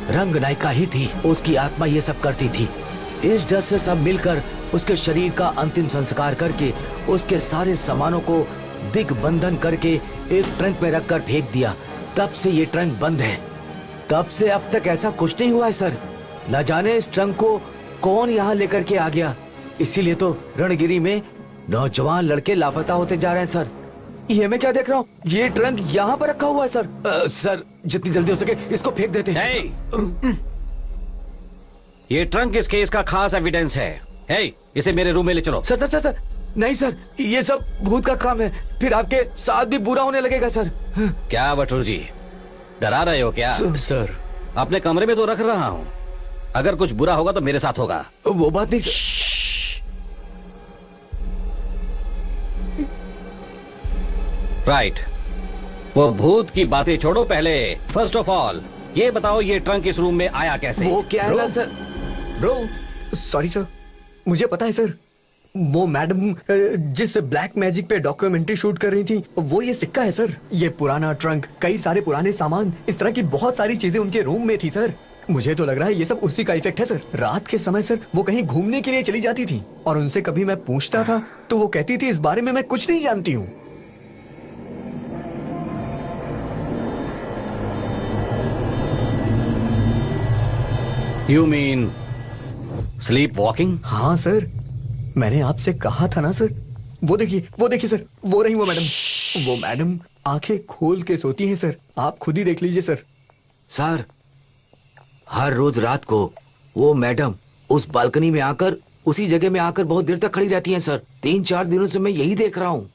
रंगनायिका ही थी। उसकी आत्मा ये सब करती थी। इस डर से सब मिलकर उसके शरीर का अंतिम संस्कार करके उसके सारे सामानों को दिग्बंधन करके एक ट्रंक में रखकर फेंक दिया। तब से ये ट्रंक बंद है। तब से अब तक ऐसा कुछ नहीं हुआ है सर। न जाने इस ट्रंक को कौन यहाँ लेकर के आ गया। इसीलिए तो रणगिरी में नौजवान लड़के लापता होते जा रहे हैं सर। ये मैं क्या देख रहा हूँ, ये ट्रंक यहाँ पर रखा हुआ है सर। सर जितनी जल्दी हो सके इसको फेंक देते हैं। ये ट्रंक इस केस का खास एविडेंस है। इसे मेरे रूम में ले चलो। सर सर सर सर नहीं सर, ये सब भूत का काम है, फिर आपके साथ भी बुरा होने लगेगा सर। क्या बटुर जी, डरा रहे हो क्या? सर अपने कमरे में तो रख रहा हूँ, अगर कुछ बुरा होगा तो मेरे साथ होगा। वो बात नहीं राइट, वो भूत की बातें छोड़ो। पहले फर्स्ट ऑफ ऑल ये बताओ, ये ट्रंक इस रूम में आया कैसे? वो क्या है ना सर। ब्रो सॉरी सर, मुझे पता है सर। वो मैडम जिस ब्लैक मैजिक पे डॉक्यूमेंट्री शूट कर रही थी, वो ये सिक्का है सर। ये पुराना ट्रंक, कई सारे पुराने सामान, इस तरह की बहुत सारी चीजें उनके रूम में थी सर। मुझे तो लग रहा है ये सब उसी का इफेक्ट है सर। रात के समय सर वो कहीं घूमने के लिए चली जाती थी और उनसे कभी मैं पूछता था तो वो कहती थी इस बारे में मैं कुछ नहीं जानती हूँ। You mean sleep walking? हाँ सर, मैंने आपसे कहा था ना सर। वो देखिए सर, वो रही वो मैडम। वो मैडम आंखें खोल के सोती हैं सर, आप खुद ही देख लीजिए सर। सर हर रोज रात को वो मैडम उस बालकनी में आकर, उसी जगह में आकर बहुत देर तक खड़ी रहती हैं सर। 3-4 दिनों से मैं यही देख रहा हूँ।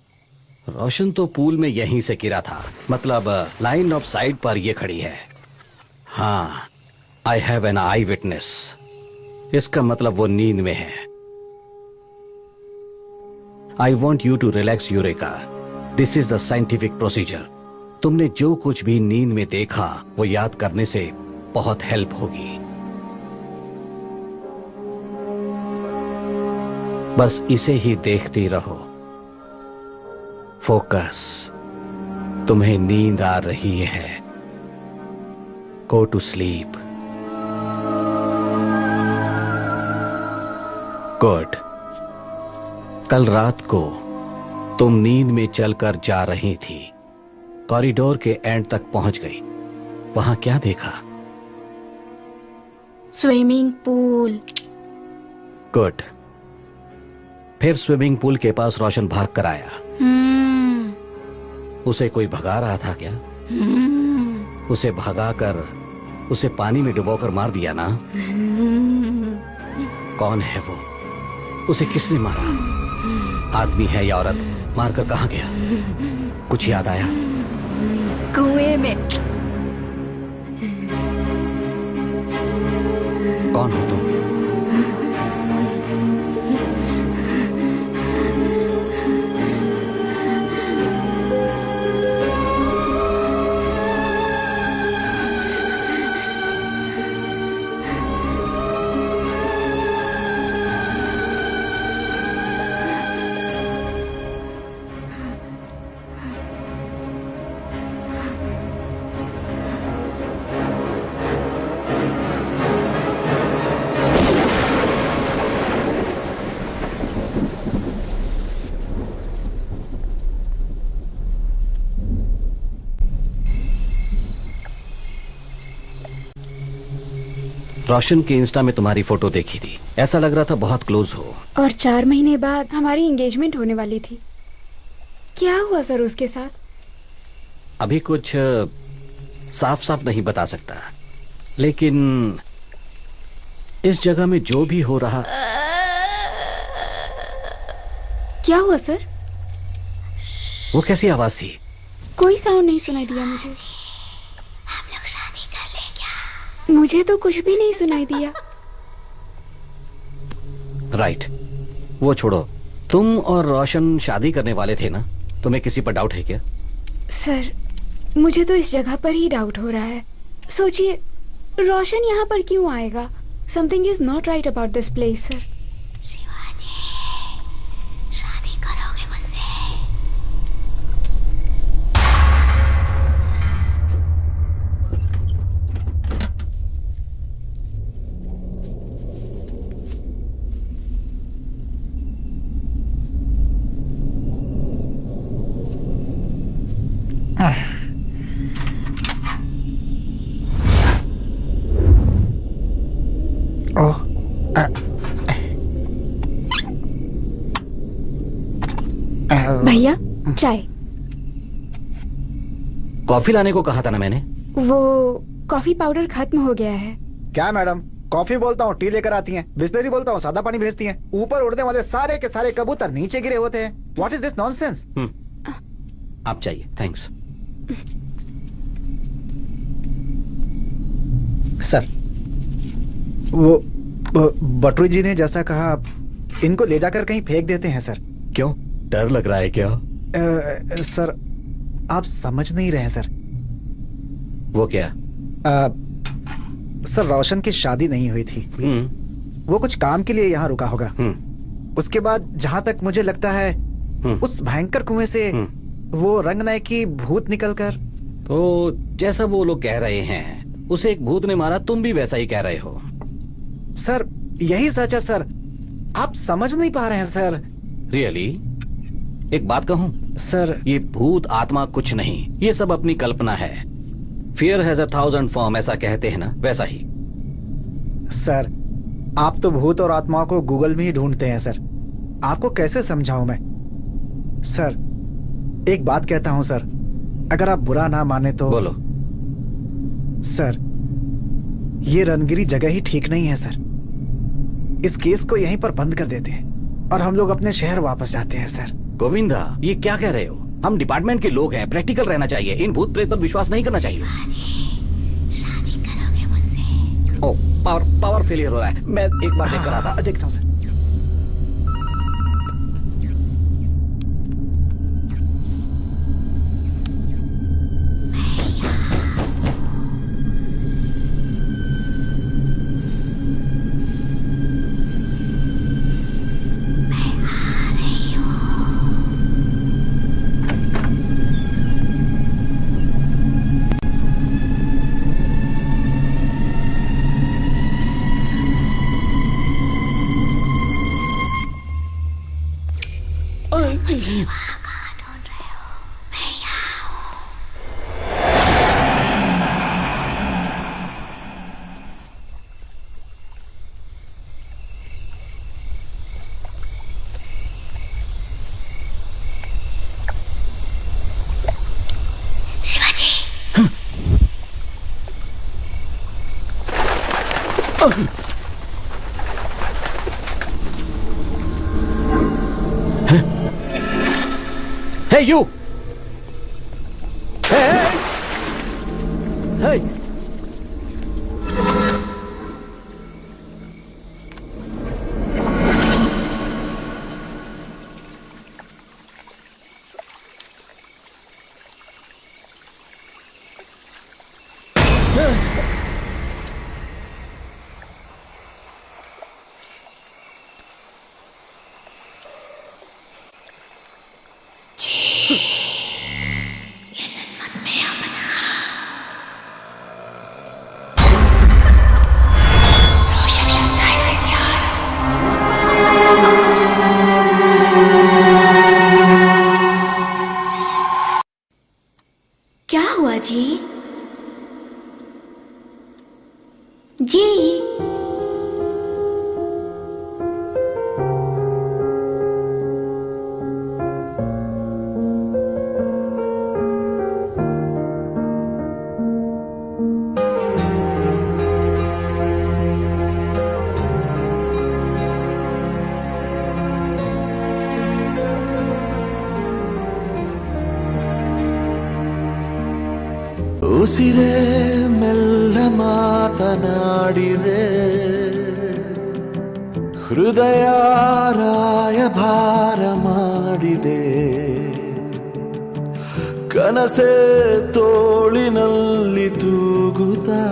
रोशन तो पूल में यहीं से गिरा था, मतलब लाइन ऑफ साइट पर ये खड़ी है। हाँ, I have an eye witness. इसका मतलब वो नींद में है। I want you to relax Eureka. This is the scientific procedure. तुमने जो कुछ भी नींद में देखा वो याद करने से बहुत हेल्प होगी। बस इसे ही देखती रहो। फोकस। तुम्हें नींद आ रही है। Go to sleep. गुड। कल रात को तुम नींद में चलकर जा रही थी, कॉरिडोर के एंड तक पहुंच गई। वहां क्या देखा? Swimming pool. गुड। फिर स्विमिंग पूल के पास रोशन भाग कर आया। उसे कोई भगा रहा था क्या? उसे भगाकर उसे पानी में डुबोकर मार दिया ना? कौन है वो? उसे किसने मारा? आदमी है या औरत? मारकर कहां गया? कुछ याद आया? कुएं में। कौन हो तुम? रोशन के इंस्टा में तुम्हारी फोटो देखी थी, ऐसा लग रहा था बहुत क्लोज हो। और 4 महीने बाद हमारी एंगेजमेंट होने वाली थी। क्या हुआ सर उसके साथ? अभी कुछ साफ साफ नहीं बता सकता, लेकिन इस जगह में जो भी हो रहा। क्या हुआ सर? वो कैसी आवाज थी? कोई साउंड नहीं सुनाई दिया मुझे। हम लोग शादी कर ले क्या? मुझे तो कुछ भी नहीं सुनाई दिया। राइट, वो छोड़ो, तुम और रोशन शादी करने वाले थे ना? तुम्हें किसी पर डाउट है क्या? सर, मुझे तो इस जगह पर ही डाउट हो रहा है। सोचिए, रोशन यहाँ पर क्यों आएगा? Something is not right about this place sir. Shivaji, शादी करोगे मुझसे? भैया, चाय। कॉफी लाने को कहा था ना मैंने। वो कॉफी पाउडर खत्म हो गया है। क्या मैडम, कॉफी बोलता हूँ टी लेकर आती हैं, बिस्लरी बोलता हूँ सादा पानी भेजती हैं। ऊपर उड़ने वाले सारे के सारे कबूतर नीचे गिरे होते हैं। What is this nonsense? आप चाहिए, थैंक्स। सर, वो बटरू जी ने जैसा कहा, इनको ले जाकर कहीं फेंक देते हैं सर। क्यों, डर लग रहा है क्या? सर, आप समझ नहीं रहे हैं सर। वो क्या? सर, रोशन की शादी नहीं हुई थी। वो कुछ काम के लिए यहाँ रुका होगा। उसके बाद जहाँ तक मुझे लगता है, उस भयंकर कुएं से वो रंगनायक की भूत निकलकर। तो जैसा वो लोग कह रहे हैं, उसे एक भूत ने मारा, तुम भी वैसा ही कह रहे हो। सर, यही सच है सर। आप समझ नहीं पा रहे हैं सर। रियली? एक बात कहूं सर, ये भूत आत्मा कुछ नहीं, ये सब अपनी कल्पना है। फियर हैज 1,000 फॉर्म, ऐसा कहते हैं ना, वैसा ही। सर, आप तो भूत और आत्माओं को गूगल में ही ढूंढते हैं सर। आपको कैसे समझाऊं मैं? सर, एक बात कहता हूं सर, अगर आप बुरा ना माने तो। बोलो। सर, ये रनगिरी जगह ही ठीक नहीं है सर। इस केस को यहीं पर बंद कर देते हैं और हम लोग अपने शहर वापस जाते हैं सर। गोविंदा, ये क्या कह रहे हो? हम डिपार्टमेंट के लोग हैं, प्रैक्टिकल रहना चाहिए। इन भूत प्रेत पर विश्वास नहीं करना चाहिए। शादी करोगे मुझसे? ओ, पावर फेलियर हो रहा है। मैं एक बार देख कर आता। देखता हूँ sir. Hey, you! Hey! Hey! जी। ಉಸಿರೇ ಮೆಲ್ಲ ಮಾತನಾಡಿದೆ, ಹೃದಯ ರಾಯಭಾರ ಮಾಡಿದೆ, ಕನಸೆ ತೋಳಿನಲ್ಲಿ ತೂಗುತ್ತಾ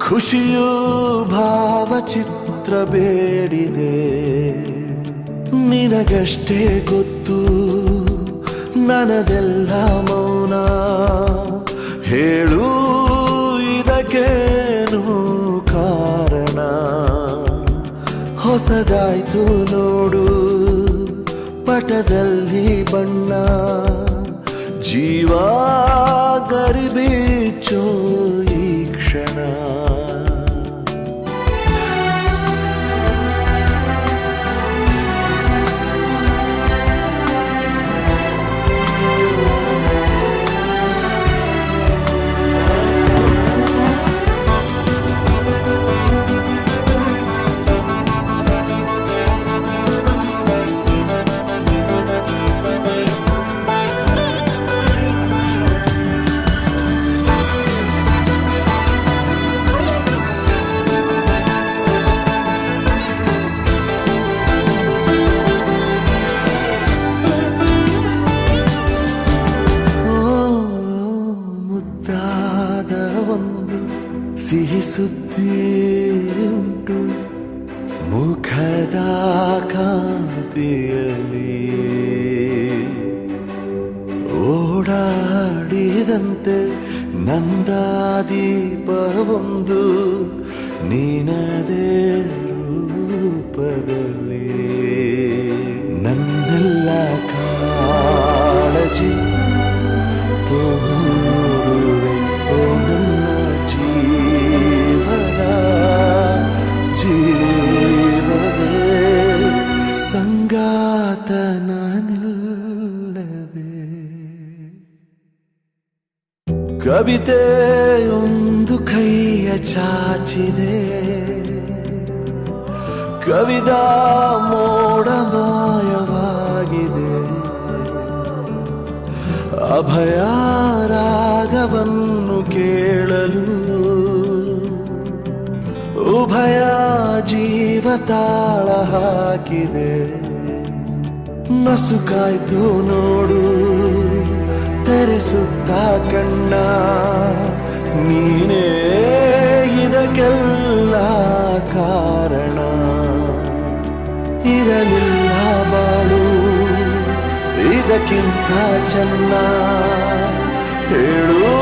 ಖುಷಿಯು ಭಾವಚಿತ್ರ ಬೇಡಿದೆ. ನಿನಗಷ್ಟೇ ಗೊತ್ತು ನನದೆಲ್ಲ ಮೌನ, ಹೇಳು ಇದಕ್ಕೇನು ಕಾರಣ. ಹೊಸದಾಯ್ತು ನೋಡು ಪಟದಲ್ಲಿ ಬಣ್ಣ, ಜೀವ ಗರಿಬೀಚೋ ಈ ಕ್ಷಣ. ಸಿಹಿ ಸುದ್ದಿ ಉಂಟು ಮುಖದ ಕಾಂತಿಯಲ್ಲಿ, ಓಡಾಡಿದಂತೆ ನಂದ ದೀಪವೊಂದು ನೀನದೇ ರೂಪದಲ್ಲಿ. ನನ್ನೆಲ್ಲ ಕಾಳಜಿ ತೋರುವೆ ಓ ನನ್ನ ಜೀವದ ಜೀವವೇ, ಸಂಗಾತ ನಾನಿಲ್ಲವೇ. ಕವಿತೆಯೊಂದು ಕೈಯ ಚಾಚಿದೆ, ಕವಿದ ಮೋಡ ಮಾಯವಾಗಿದೆ, ಅಭಯ ರಾಗವನ್ನು ಕೇಳಲು ಉಭಯ ಜೀವತಾಳ ಹಾಕಿದೆ. ನಸುಕಾಯ್ತು ನೋಡು ತೆರೆಸುತ್ತ ಕಣ್ಣ, ನೀನೇ ಇದಕ್ಕೆಲ್ಲ ಕಾರಣ. ಇರಲಿಲ್ಲ ಬಾಳು ಇದಕ್ಕಿಂತ ಚೆನ್ನ, ಹೇಳು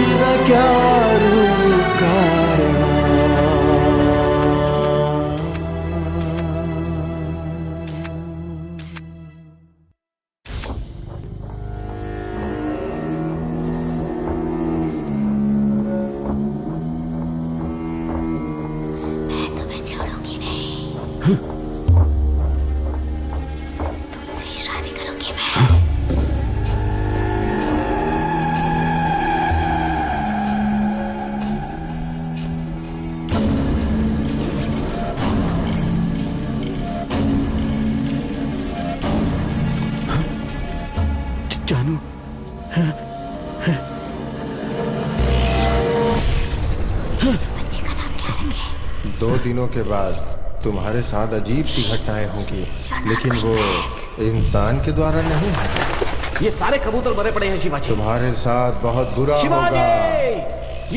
ಇದಕ್ಯಾರು ಕಾರಣ. जानू 2 दिनों के बाद तुम्हारे साथ अजीब सी घटनाएं होंगी, लेकिन वो इंसान के द्वारा नहीं है। ये सारे कबूतर मरे पड़े हैं शिवाजी। तुम्हारे साथ बहुत बुरा होगा। Shivaji,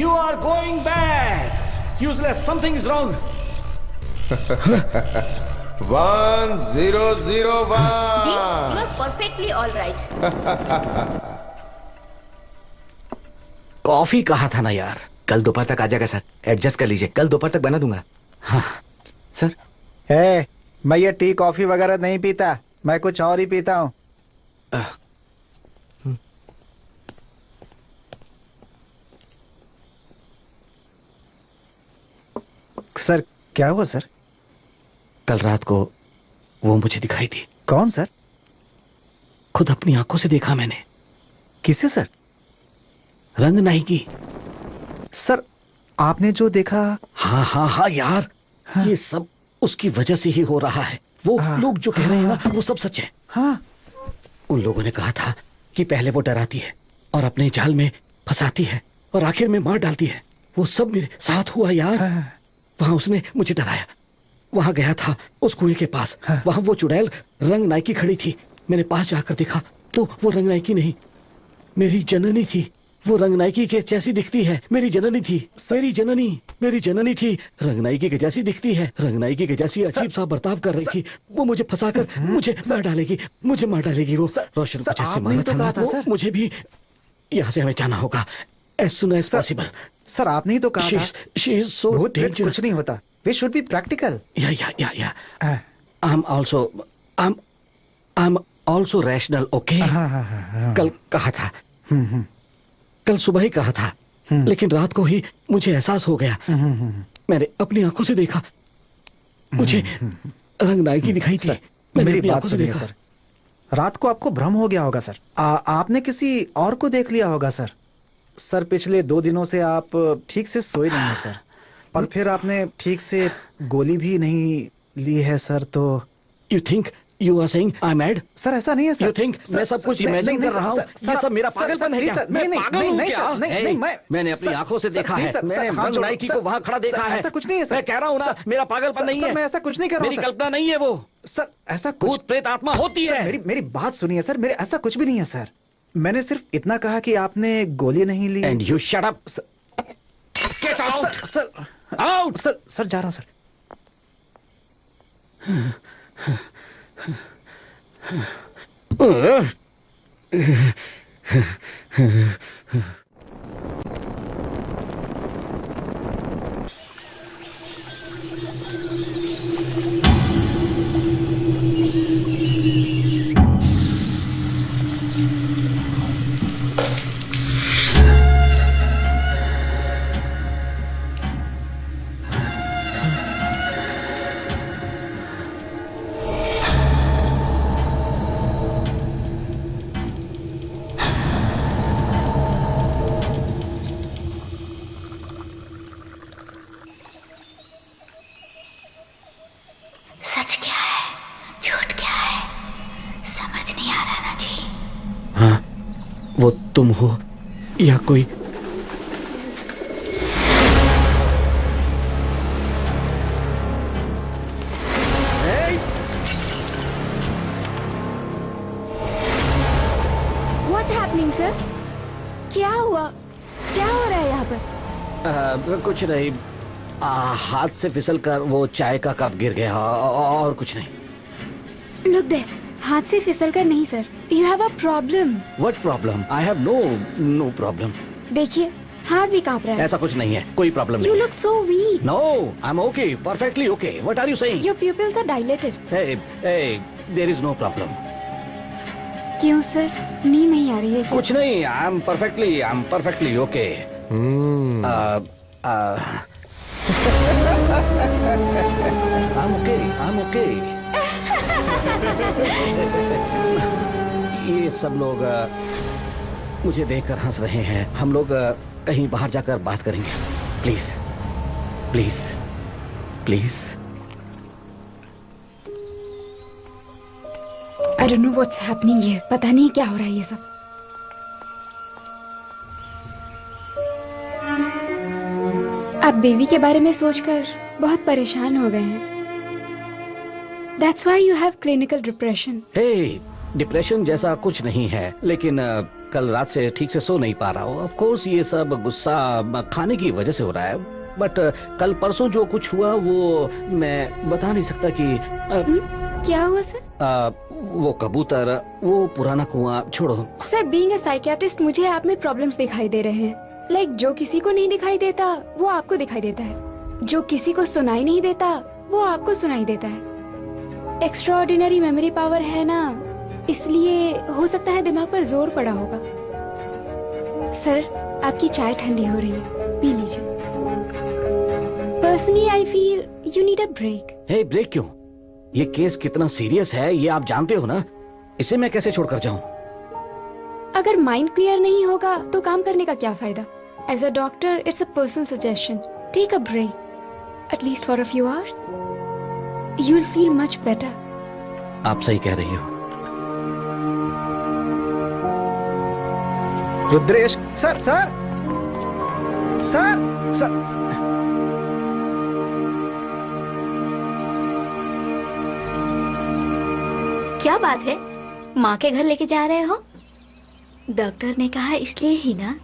you are going back. Useless, something is wrong. 1001। You are perfectly all right. Coffee कहा था ना यार, कल दोपहर तक आ जाएगा सर, एडजस्ट कर लीजिए, कल दोपहर तक बना दूंगा। हाँ सर। मैं ये टी कॉफी वगैरह नहीं पीता, मैं कुछ और ही पीता हूँ। सर क्या हुआ सर? कल रात को वो मुझे दिखाई दी। कौन सर? खुद अपनी आंखों से देखा मैंने। किसे सर? रंगनाई की। सर आपने जो देखा? हाँ हाँ हाँ यार, हाँ। ये सब उसकी वजह से ही हो रहा है। वो लोग जो कह रहे हैं ना, वो सब सच है। हाँ। उन लोगों ने कहा था कि पहले वो डराती है और अपने जाल में फंसाती है और आखिर में मार डालती है। वो सब मेरे साथ हुआ यार। वहां उसने मुझे डराया। वहां गया था उस कुएं के पास। वहां वो चुड़ैल रंगनाई की खड़ी थी। मैंने पास जाकर देखा तो वो रंगनाई की नहीं, मेरी जननी थी। वो रंगनायकी के जैसी दिखती है। मेरी जननी थी, मेरी जननी थी। रंगनायकी के जैसी दिखती है, रंगनायकी के जैसी अजीब सा बर्ताव कर रही थी। वो मुझे फंसाकर मुझे मार डालेगी। वो रोशन को जैसे मारा था ना, वो मुझे भी यहाँ से हमें जाना होगा as soon as possible। Sir आपने ही तो कहा था she is so dangerous। कुछ नहीं होता। We should be practical। Yeah। I'm also rational, okay? कल कहा था, कल सुबह ही कहा था, लेकिन रात को ही मुझे एहसास हो गया। मैंने अपनी आंखों से देखा, मुझे रंगनायकी दिखाई थी। मेरी बात सुनिए सर, रात को आपको भ्रम हो गया होगा सर। आपने किसी और को देख लिया होगा सर। सर पिछले 2 दिनों से आप ठीक से सोए नहीं हैं सर, और फिर आपने ठीक से गोली भी नहीं ली है सर। तो you think You are saying I'm mad? Sir ऐसा नहीं है सर। You think मैं सब कुछ इमेजिन कर रहा हूँ? ये सब मेरा पागलपन है क्या? मैं पागल हूँ क्या? मैंने अपनी आंखों से देखा है। मैंने रंगनायकी को वहाँ खड़ा देखा है। ऐसा कुछ नहीं है सर। मैं कह रहा हूँ ना, मेरा पागलपन नहीं है। मैं ऐसा कुछ नहीं कर रहा हूँ। मेरी कल्पना नहीं है वो। सर ऐसा भूत प्रेत आत्मा होती है। मेरी बात सुनिए सर, मेरे ऐसा कुछ भी नहीं है सर। मैंने सिर्फ इतना कहा कि आपने गोली नहीं ली। And you shut up. Get out. Sir out. Sir जा रहा हूँ सर। सच क्या है, झूठ क्या है, समझ नहीं आ रहा ना जी। हाँ, वो तुम हो या कोई? What's happening, sir? क्या हुआ? क्या हो रहा है यहाँ पर? कुछ नहीं, हाथ से फिसलकर वो चाय का कप गिर गया और कुछ नहीं। Look there, हाथ से फिसलकर नहीं sir. You have a problem। What problem? I have no problem। देखिए हाथ भी कांप रहा है। ऐसा कुछ नहीं है, कोई प्रॉब्लम नहीं। You look so weak। No, I'm okay, perfectly okay। What are you saying? Your pupils are dilated। Hey, there is no problem। क्यों सर, नींद नहीं आ रही है क्या? कुछ नहीं, I'm perfectly okay। I'm okay। ये सब लोग मुझे देखकर हंस रहे हैं। हम लोग कहीं बाहर जाकर बात करेंगे। Please please please. I don't know what's happening here। पता नहीं क्या हो रहा है ये सब। आप बेबी के बारे में सोचकर बहुत परेशान हो गए हैं। That's why you have clinical depression। Hey, depression जैसा कुछ नहीं है, लेकिन कल रात से ठीक से सो नहीं पा रहा हूँ। ऑफ कोर्स ये सब गुस्सा खाने की वजह से हो रहा है, बट कल परसों जो कुछ हुआ वो मैं बता नहीं सकता कि क्या हुआ सर? वो कबूतर, वो पुराना कुआं छोड़ो। सर बीइंग अ साइकियाट्रिस्ट मुझे आप में प्रॉब्लम्स दिखाई दे रहे हैं। लाइक जो किसी को नहीं दिखाई देता वो आपको दिखाई देता है, जो किसी को सुनाई नहीं देता वो आपको सुनाई देता है। एक्स्ट्राऑर्डिनरी मेमोरी पावर है ना, इसलिए हो सकता है दिमाग पर जोर पड़ा होगा। सर आपकी चाय ठंडी हो रही है, पी लीजिए। Personally I feel break. Hey break क्यों? ये केस कितना सीरियस है ये आप जानते हो ना, इसे मैं कैसे छोड़कर जाऊं? अगर माइंड क्लियर नहीं होगा तो काम करने का क्या फायदा? As a doctor it's a personal suggestion, take a break at least for a few hours, you will feel much better. आप सही कह रही हो। Rudresh sir sir sir sir क्या बात है, माँ के घर लेके जा रहे हो? डॉक्टर ने कहा इसलिए ही ना।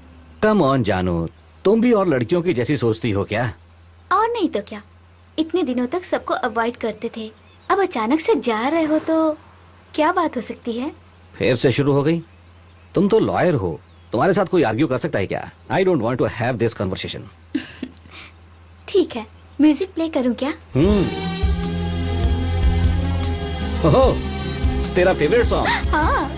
कम ऑन जानू, तुम भी और लड़कियों की जैसी सोचती हो क्या? और नहीं तो क्या, इतने दिनों तक सबको अवॉइड करते थे, अब अचानक से जा रहे हो तो क्या बात हो सकती है? फिर से शुरू हो गई? तुम तो लॉयर हो, तुम्हारे साथ कोई आर्ग्यू कर सकता है क्या? I don't want to have this conversation. ठीक है, म्यूजिक प्ले करूं क्या? ओहो, तेरा फेवरेट सॉन्ग। हाँ।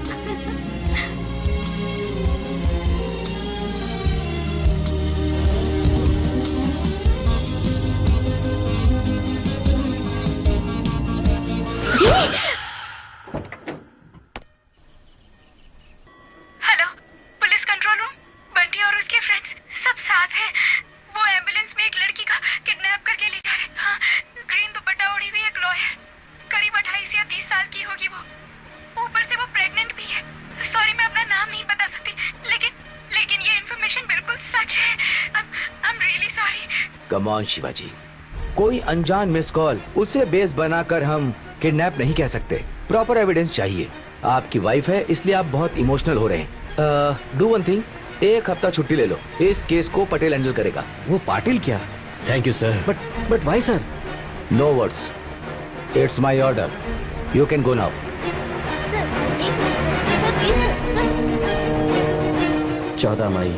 Hello, police control room. Bunty और उसके फ्रेंड्स सब साथ हैं। वो एम्बुलेंस में एक लड़की का किडनैप करके ले जा रहे हैं। हाँ, ग्रीन दुपट्टा ओढ़ी हुई एक लॉयर, करीब 28 या 30 साल की होगी वो। ऊपर से वो प्रेग्नेंट भी है। सॉरी, मैं अपना नाम नहीं बता सकती, लेकिन ये इन्फॉर्मेशन बिल्कुल सच है। I am really sorry. Come on Shivaji, कोई अनजान मिस कॉल उसे बेस बनाकर हम किडनैप नहीं कह सकते। प्रॉपर एविडेंस चाहिए। आपकी वाइफ है इसलिए आप बहुत इमोशनल हो रहे हैं। डू वन थिंग, एक हफ्ता छुट्टी ले लो, इस केस को पटेल हैंडल करेगा। वो पाटिल क्या? Thank you sir. But why sir? No words, it's my order, you can go now. 14 मई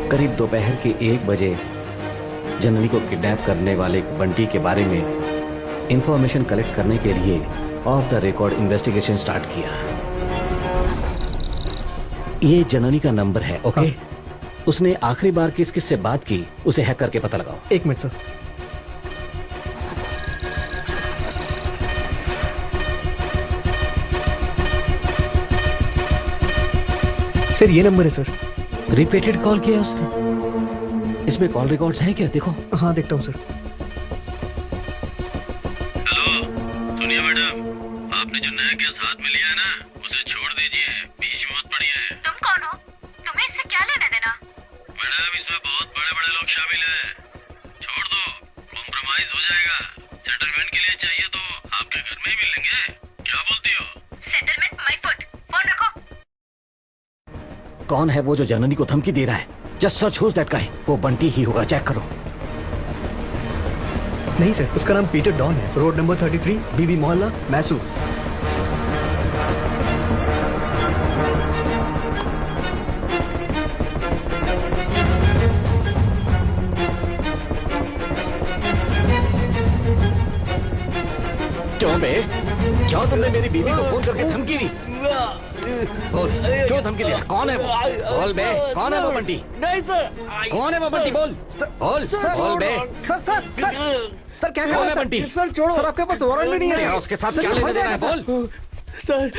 करीब दोपहर के 1 बजे जननी को किडनैप करने वाले बंटी के बारे में इंफॉर्मेशन कलेक्ट करने के लिए of the record investigation start किया। ये जननी का नंबर है, ओके? हाँ। उसने आखिरी बार किस किस से बात की उसे हैक करके पता लगाओ। 1 मिनट सर। सर ये नंबर है सर। रिपीटेड कॉल किया उसने। इसमें कॉल रिकॉर्ड्स हैं क्या? देखो। हाँ देखता हूँ सर। हेलो, सुनिए मैडम, आपने जो नया केस हाथ में लिया है ना, उसे छोड़ दीजिए, बीच में मत पड़िए। तुम कौन हो? तुम्हें इससे क्या लेना देना? मैडम, इसमें बहुत बड़े बड़े लोग शामिल हैं, छोड़ दो, कॉम्प्रोमाइज हो जाएगा। सेटलमेंट के लिए चाहिए तो आपके घर में ही मिलेंगे, क्या बोलती हो? सेटलमेंट माय फुट, फोन रखो। कौन है वो जो जननी को धमकी दे रहा है? Just search who's that guy. वो बंटी ही होगा, चेक करो। नहीं सर, उसका नाम पीटर डॉन है, रोड नंबर 33, बीबी मोहल्ला, मैसूर। क्यों तुमने मेरी बीवी को फोन करके धमकी दी? क्यों धमकी दिया? कौन है वो? बोल बे, कौन है वो बंटी? नहीं सर। कौन है वो बंटी? बोल बोल बोल बे। सर क्या कौन है बंटी? सर छोड़ो सर, आपके पास वारंट भी नहीं है। उसके साथ क्या लेना देना है? बोल।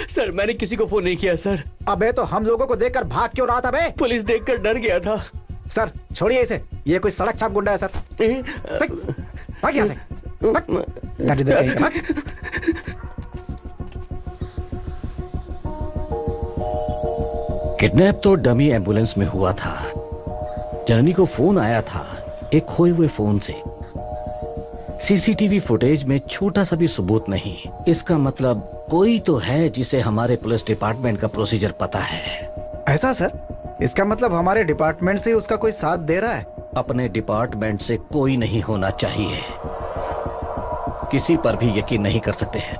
सर मैंने किसी को फोन नहीं किया सर। अबे तो हम लोगों को देखकर भाग क्यों रहा था बे? पुलिस देखकर डर गया था। सर छोड़िए इसे, ये कोई सड़क छाप गुंडा है सर। भाग यहाँ से, किडनैप तो डमी एम्बुलेंस में हुआ था। जननी को फोन आया था एक खोए हुए फोन से। सीसीटीवी फुटेज में छोटा सा भी सबूत नहीं। इसका मतलब कोई तो है जिसे हमारे पुलिस डिपार्टमेंट का प्रोसीजर पता है। ऐसा सर? इसका मतलब हमारे डिपार्टमेंट से उसका कोई साथ दे रहा है? अपने डिपार्टमेंट से कोई नहीं होना चाहिए, किसी पर भी यकीन नहीं कर सकते हैं।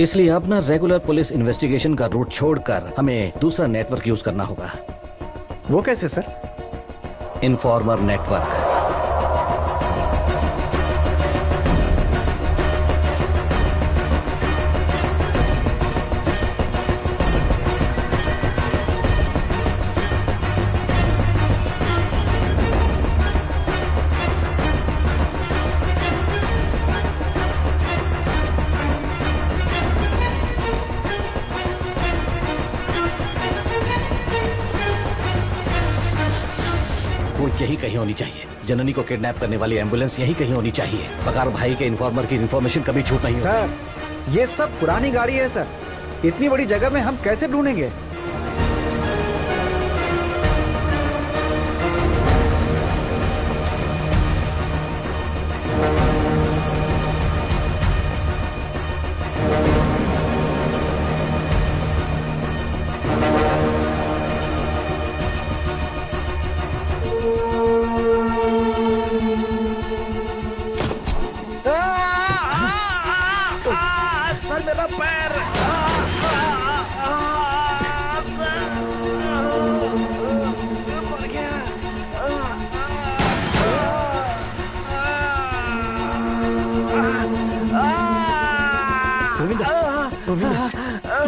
इसलिए अपना रेगुलर पुलिस इन्वेस्टिगेशन का रूट छोड़कर हमें दूसरा नेटवर्क यूज करना होगा। वो कैसे सर? Informer network. वो यही कहीं होनी चाहिए। जननी को किडनैप करने वाली एम्बुलेंस यही कहीं होनी चाहिए। पकार भाई के इन्फॉर्मर की इन्फॉर्मेशन कभी छूट नहीं होती। सर ये सब पुरानी गाड़ी है सर, इतनी बड़ी जगह में हम कैसे ढूंढेंगे? सर मेरा पैर, मर गया।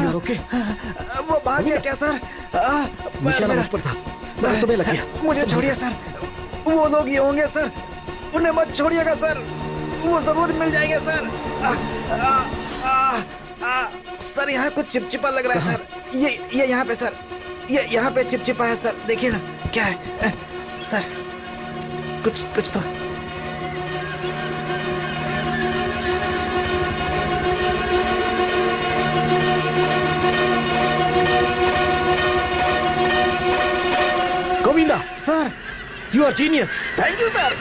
You're okay? वो भाग गया क्या सर? निशाना मुझ पर था, मैं तुम्हें लग गया। मुझे छोड़िए सर, वो लोग ये होंगे सर, उन्हें मत छोड़िएगा सर, वो जरूर मिल जाएंगे सर। सर यहाँ कुछ चिपचिपा लग रहा है सर, ये यहाँ पे सर, ये यहाँ पे चिपचिपा है सर, देखिए ना क्या है सर, कुछ तो। Govinda sir, you are genius. Thank you sir.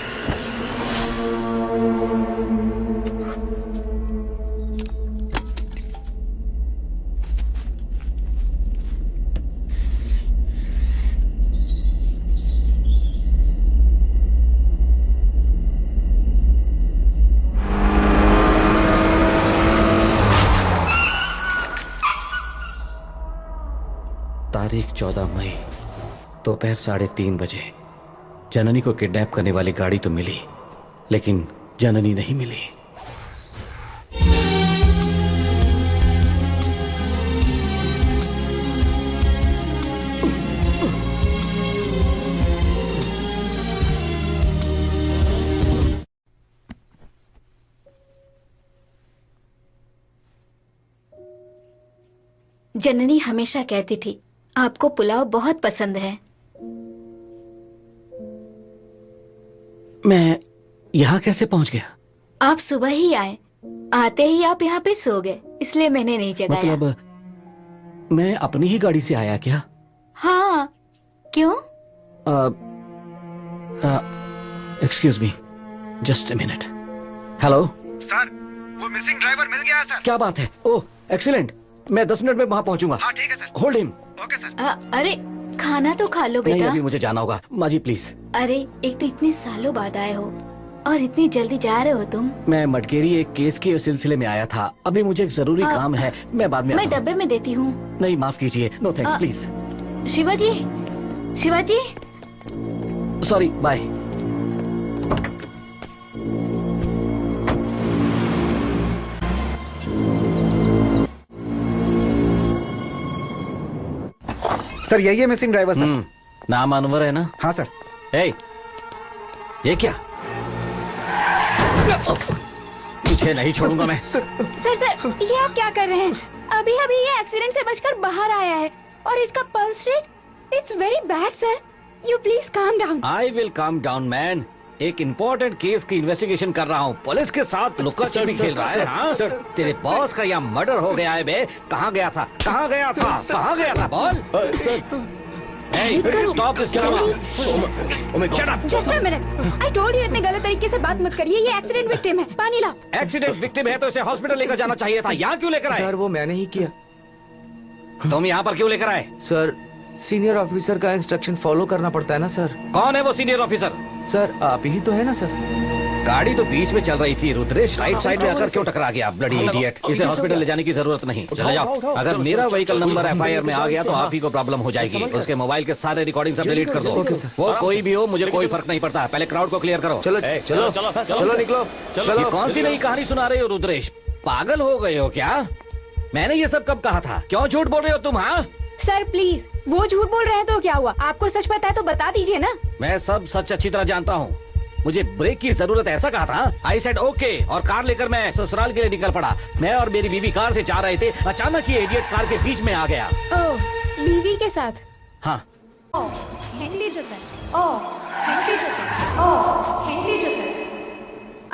तारीख 14 मई दोपहर 3:30 बजे। जननी को किडनैप करने वाली गाड़ी तो मिली, लेकिन जननी नहीं मिली। जननी हमेशा कहती थी आपको पुलाव बहुत पसंद है। मैं यहाँ कैसे पहुँच गया? आप सुबह ही आए, आते ही आप यहाँ पे सो गए, इसलिए मैंने नहीं जगाया। मतलब मैं अपनी ही गाड़ी से आया क्या? हाँ, क्यों? Excuse me, just a minute. Hello sir, वो मिसिंग ड्राइवर मिल गया सर। क्या बात है? ओह एक्सीलेंट, मैं 10 मिनट में वहाँ पहुँचूंगा। हाँ ठीक है sir. Hold him. Okay sir. अरे खाना तो खा लो नहीं, बेटा। अभी मुझे जाना होगा। माँ जी प्लीज। अरे एक तो इतने सालों बाद आए हो और इतनी जल्दी जा रहे हो तुम। मैं मटकेरी एक केस के सिलसिले में आया था, अभी मुझे एक जरूरी काम है, मैं बाद में मैं डब्बे में देती हूँ। नहीं माफ कीजिए, no thanks please. Shivaji, Shivaji. Sorry, bye. Sir यही है मिसिंग ड्राइवर सर। नाम अनवर है ना? हाँ सर। ये क्या? तुझे नहीं छोड़ूंगा मैं। सर ये आप क्या कर रहे हैं? अभी अभी ये एक्सीडेंट से बचकर बाहर आया है और इसका pulse rate it's very bad sir. You please calm down. I will calm down man. एक इम्पोर्टेंट केस की इन्वेस्टिगेशन कर रहा हूँ, पुलिस के साथ लुका छिपी खेल रहा है। हाँ सर, तेरे बॉस का यहाँ मर्डर हो गया है बे। कहाँ गया था? कहाँ गया था? कहाँ गया था? बोल sir. Hey, stop this drama. Shut up. Just a minute. I told you इतने गलत तरीके से बात मत करिए, ये एक्सीडेंट विक्टिम है, पानी लाओ। एक्सीडेंट विक्टिम है तो इसे हॉस्पिटल लेकर जाना चाहिए था, यहाँ क्यों लेकर आए? सर वो मैंने ही किया। तुम यहाँ पर क्यों लेकर आए? सर सीनियर ऑफिसर का इंस्ट्रक्शन फॉलो करना पड़ता है ना सर। कौन है वो सीनियर ऑफिसर? सर आप ही तो है ना सर। गाड़ी तो बीच में चल रही थी, रुद्रेश राइट साइड में आकर क्यों टकरा गया? Bloody idiot. इसे हॉस्पिटल ले जाने की जरूरत नहीं, चले जाओ। अगर मेरा व्हीकल नंबर FIR में आ गया तो आप ही को प्रॉब्लम हो जाएगी। उसके मोबाइल के सारे रिकॉर्डिंग सब डिलीट कर दो। वो कोई भी हो, मुझे कोई फर्क नहीं पड़ता। पहले क्राउड को क्लियर करो। चलो चलो चलो निकलो। चलो। कौन सी नई कहानी सुना रहे हो रुद्रेश? पागल हो गए हो क्या? मैंने ये सब कब कहा था? क्यों झूठ बोल रहे हो तुम? हाँ सर प्लीज, वो झूठ बोल रहे हैं तो क्या हुआ? आपको सच पता है तो बता दीजिए ना। मैं सब सच अच्छी तरह जानता हूँ। मुझे ब्रेक की जरूरत है ऐसा कहा था। आई सेड ओके और कार लेकर मैं ससुराल के लिए निकल पड़ा। मैं और मेरी बीवी कार से जा रहे थे, अचानक ये इडियट कार के बीच में आ गया। ओह, बीवी के साथ? हाँ। ಹೆಂಡತಿ ಜೊತೆ? ಓ, ಹೆಂಡತಿ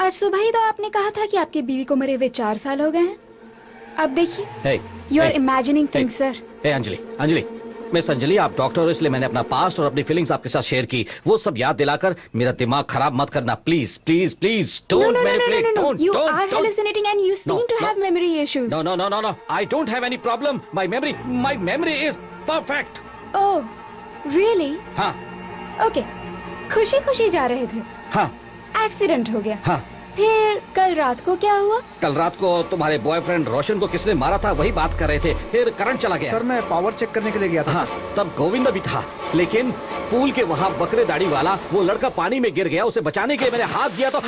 आज सुबह ही तो आपने कहा था कि आपकी बीवी को मरे हुए 4 साल हो गए हैं। अब देखिए, Hey, you are hey, imagining things sir. ए अंजलि, अंजलि, मिस अंजलि, आप डॉक्टर हो इसलिए मैंने अपना पास्ट और अपनी फीलिंग्स आपके साथ शेयर की। वो सब याद दिलाकर मेरा दिमाग खराब मत करना, please please please. Don't manipulate, don't You don't are hallucinating and you seem to have memory issues. No, no, no, no, no. I don't have any problem. My memory is perfect. Oh, really? हाँ, Okay. खुशी खुशी जा रहे थे, हाँ, accident हो गया। हाँ। फिर कल रात को क्या हुआ? कल रात को तुम्हारे बॉयफ्रेंड रोशन को किसने मारा था वही बात कर रहे थे, फिर करंट चला गया। सर मैं पावर चेक करने के लिए गया था। हाँ, तब गोविंद भी था, लेकिन पूल के वहाँ बकरे दाढ़ी वाला वो लड़का पानी में गिर गया, उसे बचाने के लिए मैंने हाथ दिया तो।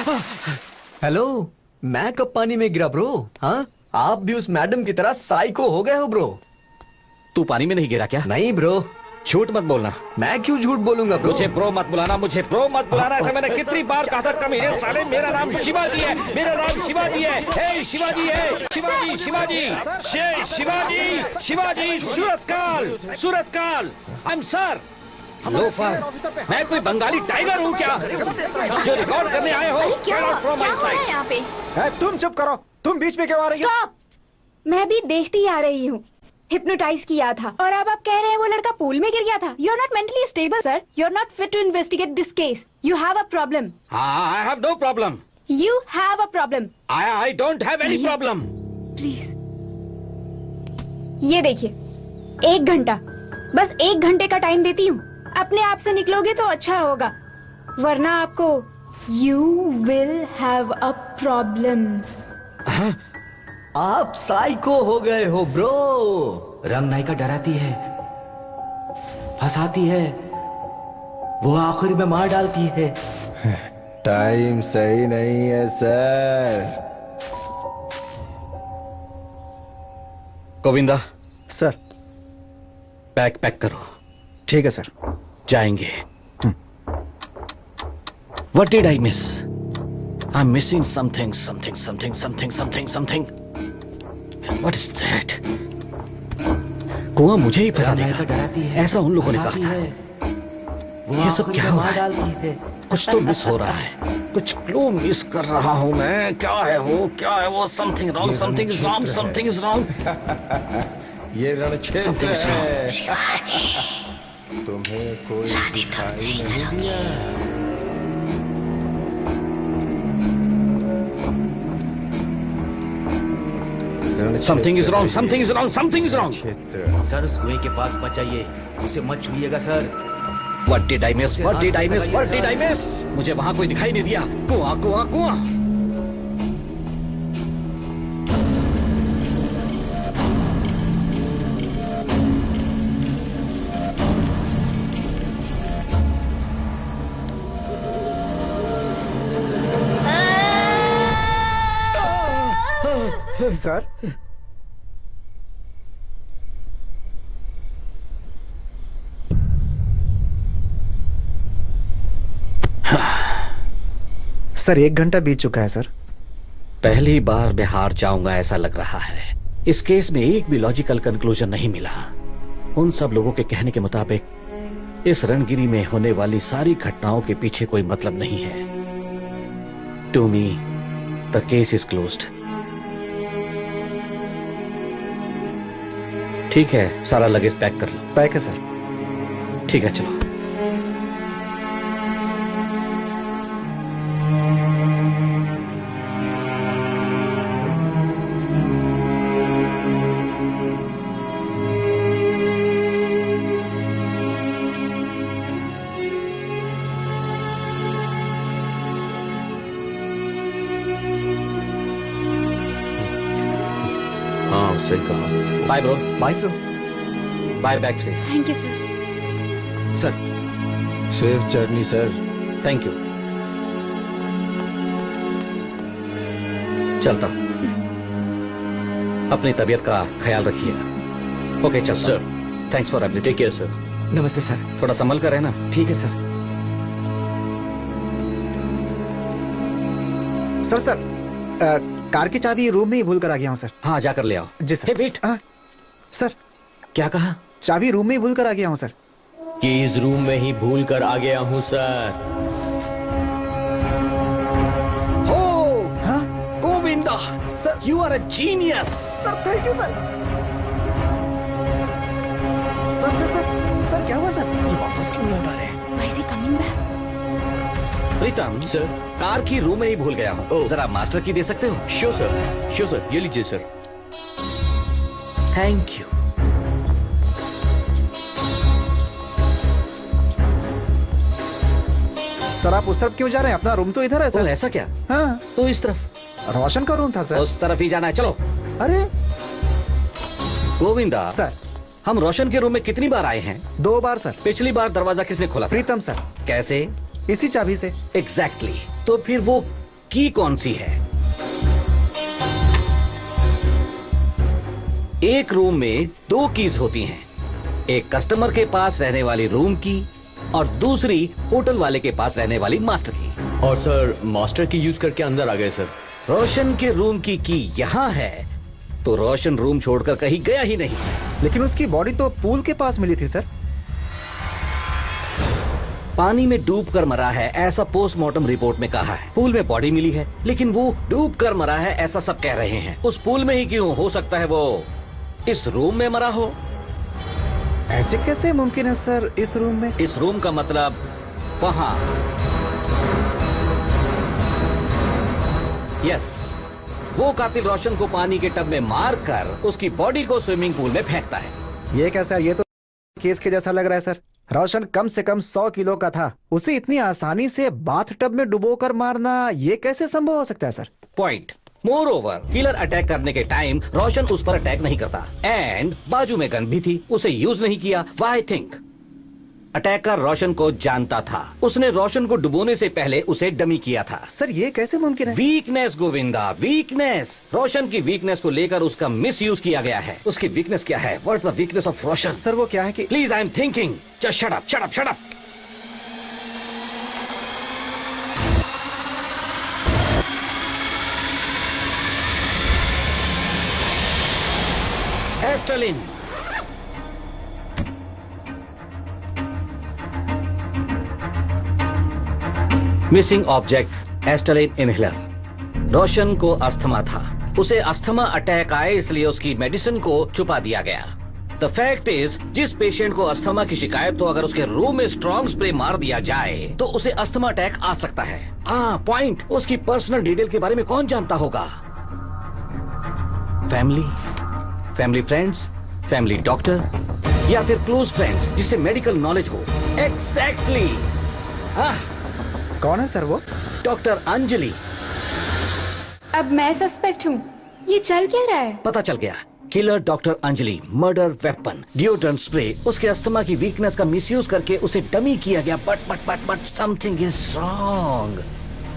हेलो, मैं कब पानी में गिरा ब्रो? हाँ, आप भी उस मैडम की तरह साइको हो गए हो ब्रो। तू पानी में नहीं गिरा क्या? नहीं ब्रो, झूठ मत बोलना। मैं क्यों झूठ बोलूंगा ब्रो? मुझे ब्रो मत बुलाना, मुझे ब्रो मत बुलाना। ऐसा मैंने कितनी बार कहा था? कमीने साले, मेरा नाम शिवाजी है, मेरा नाम शिवाजी है। हे शिवाजी है, Shivaji, Shivaji, Shivaji, Shivaji, Surathkal, Surathkal. I am sir. Loafer, मैं कोई बंगाली टाइगर हूँ क्या जो रिकॉर्ड करने आए हो? क्या हुआ यहाँ पे? तुम चुप करो, तुम बीच में क्यों आ रही हो? Stop! मैं भी देखती आ रही हूँ। हिप्नोटाइज किया था और अब आप कह रहे हैं वो लड़का पूल में गिर गया था। You are not mentally stable sir, you are not fit to investigate this case. You have a problem. I have no problem. You have a problem. I don't have any problem. Please ये देखिए, 1 घंटा, बस 1 घंटे का time देती हूँ। अपने आप से निकलोगे तो अच्छा होगा, वरना आपको you will have a problem. आप साइको हो गए हो ब्रो। रंग नायिका डराती है, फंसाती है, वो आखिर में मार डालती है। टाइम सही नहीं है sir. Govinda sir, bag pack करो। ठीक है सर, जाएंगे। What did I miss? I'm missing something. What is that? कुआं मुझे ही फंसा देगा, डराती है, ऐसा उन लोगों ने कहा था। ये सब क्या हो रहा है? कुछ तो मिस हो रहा है, कुछ क्लू मिस कर रहा हूं मैं। क्या है वो, क्या है वो? Something wrong, something is wrong, something is wrong. ये रणक्षेत्र है। तुम्हें कोई दिखाई नहीं दिया? Something is wrong, something is wrong, something is wrong. Sir उस कुएं के पास मत जाइए, उसे मत छूइएगा sir. What did I miss? What did I miss? What did I miss? मुझे वहां कोई दिखाई नहीं दिया। कुआं, कुआं, कुआं। सर, सर 1 घंटा बीत चुका है सर। पहली बार मैं हार जाऊंगा ऐसा लग रहा है। इस केस में एक भी लॉजिकल कंक्लूजन नहीं मिला। उन सब लोगों के कहने के मुताबिक इस रणगिरी में होने वाली सारी घटनाओं के पीछे कोई मतलब नहीं है। To me the case is closed. ठीक है, सारा लगेज पैक कर लो। पैक है सर। ठीक है, चलो। सही कहा। Bye bro. Bye sir. Bye back से। Thank you sir. Sir safe journey sir. Thank you. चलता हूं, अपनी तबीयत का ख्याल रखिए। ओके चल sir. Thanks for everything. Take care sir. नमस्ते सर। थोड़ा संभल कर रहना। ठीक है सर। सर, कार की चाबी रूम में ही भूल कर आ गया हूँ सर। हाँ, जाकर ले आओ। जी सर। वेट। सर, क्या कहा? चाबी रूम में ही भूल कर आ गया हूँ सर। कीज रूम में ही भूल कर आ गया हूँ sir. Oh you are a genius. Sir thank you sir. Sir क्या हुआ सर? ये वापस क्यों लौटा रहे हैं? Why is he coming back? Pritam sir, car की रूम में ही भूल गया हूँ। जरा मास्टर की दे सकते हो? श्योर सर, ये लीजिए सर। Thank you. सर आप उस तरफ क्यों जा रहे हैं? अपना रूम तो इधर है सर। ऐसा क्या? हाँ तो इस तरफ रोशन का रूम था सर। उस तरफ ही जाना है, चलो। अरे गोविंदा सर, हम रोशन के रूम में कितनी बार आए हैं? 2 बार सर। पिछली बार दरवाजा किसने खोला था? प्रीतम सर। कैसे? इसी चाबी से। एग्जैक्टली। तो फिर वो की कौन सी है? एक रूम में 2 कीज होती हैं, एक कस्टमर के पास रहने वाली रूम की और दूसरी होटल वाले के पास रहने वाली मास्टर की। और सर मास्टर की यूज करके अंदर आ गए सर। रोशन के रूम की यहाँ है, तो रोशन रूम छोड़कर कहीं गया ही नहीं। लेकिन उसकी बॉडी तो पूल के पास मिली थी सर। पानी में डूबकर मरा है ऐसा पोस्टमार्टम रिपोर्ट में कहा है। पूल में बॉडी मिली है, लेकिन वो डूबकर मरा है ऐसा सब कह रहे हैं। उस पूल में ही क्यों? हो सकता है वो इस रूम में मरा हो। ऐसे कैसे मुमकिन है सर? इस रूम में? इस रूम का मतलब वहां। यस, वो कातिल रोशन को पानी के टब में मारकर उसकी बॉडी को स्विमिंग पूल में फेंकता है। ये कैसा? ये तो केस के जैसा लग रहा है सर। रोशन कम से कम 100 किलो का था, उसे इतनी आसानी से बाथ टब में डुबोकर मारना, ये कैसे संभव हो सकता है sir? Point. More over, killer attack करने के टाइम रोशन उस पर अटैक नहीं करता, एंड बाजू में गन भी थी, उसे यूज नहीं किया। Why think? अटैकर रोशन को जानता था, उसने रोशन को डुबोने से पहले उसे डमी किया था। सर ये कैसे मुमकिन है? Weakness Govinda, weakness. रोशन की वीकनेस को लेकर उसका मिस यूज किया गया है। उसकी वीकनेस क्या है? What's the weakness of Roshan? Sir वो क्या है कि... please I am thinking, just shut up, shut up, shut up. Asthalin. Missing object Asthalin inhaler. Roshan को अस्थमा था, उसे अस्थमा अटैक आए इसलिए उसकी मेडिसिन को छुपा दिया गया। द फैक्ट इज, जिस पेशेंट को अस्थमा की शिकायत हो, अगर उसके रूम में स्ट्रॉन्ग स्प्रे मार दिया जाए तो उसे अस्थमा अटैक आ सकता है। पॉइंट। उसकी पर्सनल डिटेल के बारे में कौन जानता होगा? फैमिली फ्रेंड्स, फैमिली डॉक्टर, या फिर क्लोज फ्रेंड्स जिससे मेडिकल नॉलेज हो। एग्जैक्टली। कौन है सर वो? डॉक्टर अंजलि। अब मैं सस्पेक्ट हूँ। ये चल क्या रहा है? पता चल गया। Killer doctor Anjali, murder weapon, deodorant spray. उसके अस्थमा की वीकनेस का मिसयूज करके उसे डमी किया गया। But something is wrong.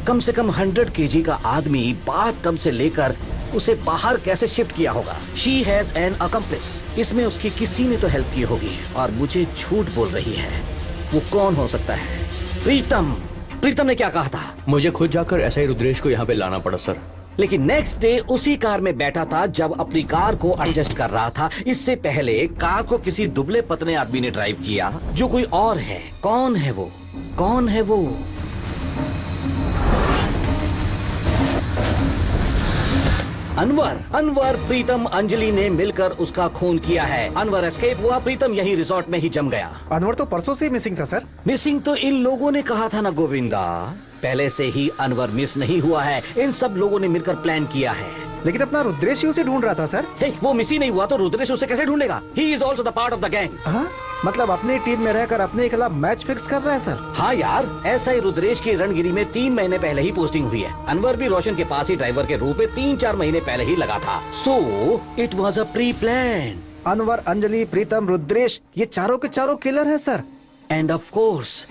कम से कम 100 kg का आदमी बाथ टब से लेकर उसे बाहर कैसे शिफ्ट किया होगा? She has an accomplish. इसमें उसकी किसी ने तो हेल्प की होगी, और मुझे झूठ बोल रही है। वो कौन हो सकता है? प्रीतम ने क्या कहा था? मुझे खुद जाकर एसआई रुद्रेश को यहाँ पे लाना पड़ा सर। लेकिन नेक्स्ट डे उसी कार में बैठा था जब अपनी कार को एडजस्ट कर रहा था। इससे पहले कार को किसी दुबले पतले आदमी ने ड्राइव किया जो कोई और है। कौन है वो? कौन है वो? अनवर। प्रीतम अंजलि ने मिलकर उसका खून किया है। अनवर एस्केप हुआ, प्रीतम यही रिसोर्ट में ही जम गया। अनवर तो परसों से मिसिंग था सर। मिसिंग तो इन लोगों ने कहा था ना गोविंदा। पहले से ही अनवर मिस नहीं हुआ है, इन सब लोगों ने मिलकर प्लान किया है। लेकिन अपना रुद्रेश उसे ढूंढ रहा था सर। वो मिस ही नहीं हुआ तो रुद्रेश उसे कैसे ढूंढेगा? He is also the part of the gang. मतलब अपनी टीम में रहकर अपने खिलाफ मैच फिक्स कर रहा है सर। हाँ यार, ऐसा ही रुद्रेश की रणगिरी में 3 महीने पहले ही पोस्टिंग हुई है। अनवर भी रोशन के पास ही ड्राइवर के रूप में 3-4 महीने पहले ही लगा था। So it was a pre plan. Anwar, Anjali, Pritam, Rudresh, ये चारों के चारों किलर है sir. And of course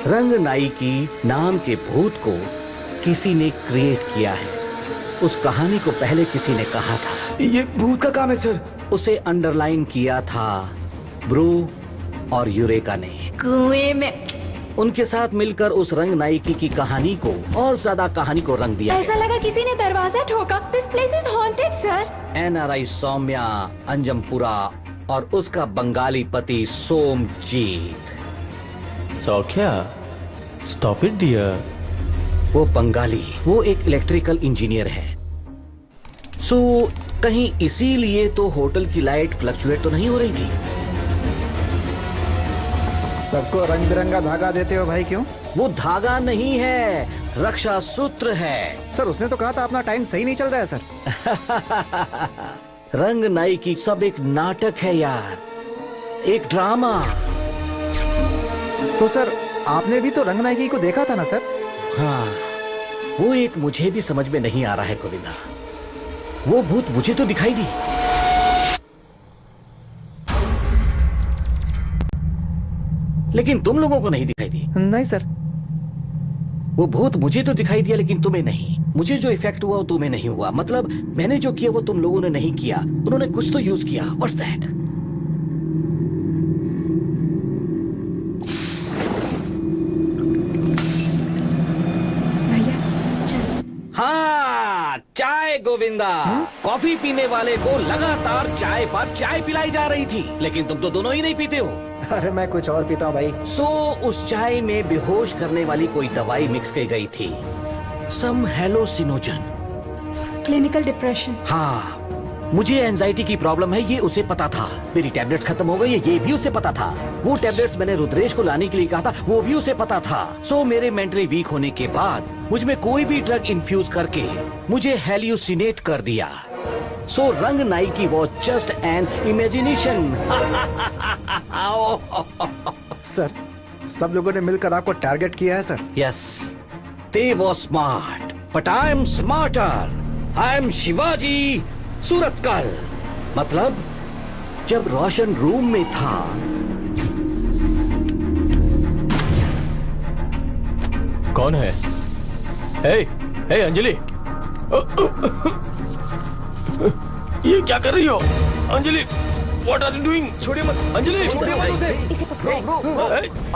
Ranganayaki नाम के भूत को किसी ने क्रिएट किया है। उस कहानी को पहले किसी ने कहा था। ये भूत का काम है सर। उसे अंडरलाइन किया था ब्रू और यूरेका ने। कुएं में उनके साथ मिलकर उस रंगनायकी की कहानी को और ज्यादा कहानी को रंग दिया। ऐसा लगा किसी ने दरवाजा ठोका। This place is haunted sir. NRI Saumya Anjampura और उसका बंगाली पति Somjit. Saukhya, stop it dear. वो बंगाली, वो एक इलेक्ट्रिकल इंजीनियर है। सो कहीं इसीलिए तो होटल की लाइट फ्लक्चुएट तो नहीं हो रही थी। सबको रंग बिरंगा धागा देते हो भाई, क्यों? वो धागा नहीं है, रक्षा सूत्र है। सर उसने तो कहा था अपना टाइम सही नहीं चल रहा है सर। रंग नाई की सब एक नाटक है यार, एक ड्रामा। तो सर आपने भी तो रंग नायकी को देखा था ना सर? हाँ, वो एक मुझे भी समझ में नहीं आ रहा है गोविंदा। वो भूत मुझे तो दिखाई दी, लेकिन तुम लोगों को नहीं दिखाई दी। नहीं सर। वो भूत मुझे तो दिखाई दिया लेकिन तुम्हें नहीं। मुझे जो इफेक्ट हुआ वो तुम्हें नहीं हुआ। मतलब मैंने जो किया वो तुम लोगों ने नहीं किया। उन्होंने कुछ तो यूज किया। What's that? हाँ, चाय गोविंदा। कॉफी पीने वाले को लगातार चाय पर चाय पिलाई जा रही थी, लेकिन तुम तो दोनों ही नहीं पीते हो। अरे मैं कुछ और पीता हूँ भाई। सो उस चाय में बेहोश करने वाली कोई दवाई मिक्स की गई थी, सम हेलोसिनोजन। Clinical depression. हाँ, मुझे एंजाइटी की प्रॉब्लम है, ये उसे पता था। मेरी टैबलेट्स खत्म हो गई है, ये भी उसे पता था। वो टैबलेट्स मैंने रुद्रेश को लाने के लिए कहा था, वो भी उसे पता था। सो मेरे मेंटली वीक होने के बाद मुझ में कोई भी ड्रग इन्फ्यूज करके मुझे हेल्यूसिनेट कर दिया। सो रंग नाई की was just an imagination. Sir सब लोगों ने मिलकर आपको टारगेट किया है sir. Yes, they was smart but I am smarter. I am Shivaji Surathkal. मतलब जब रोशन रूम में था कौन है? हे अंजलि, ये क्या कर रही हो Anjali? What are you doing? छोड़िए मत अंजलि, छोड़िए मत उसे।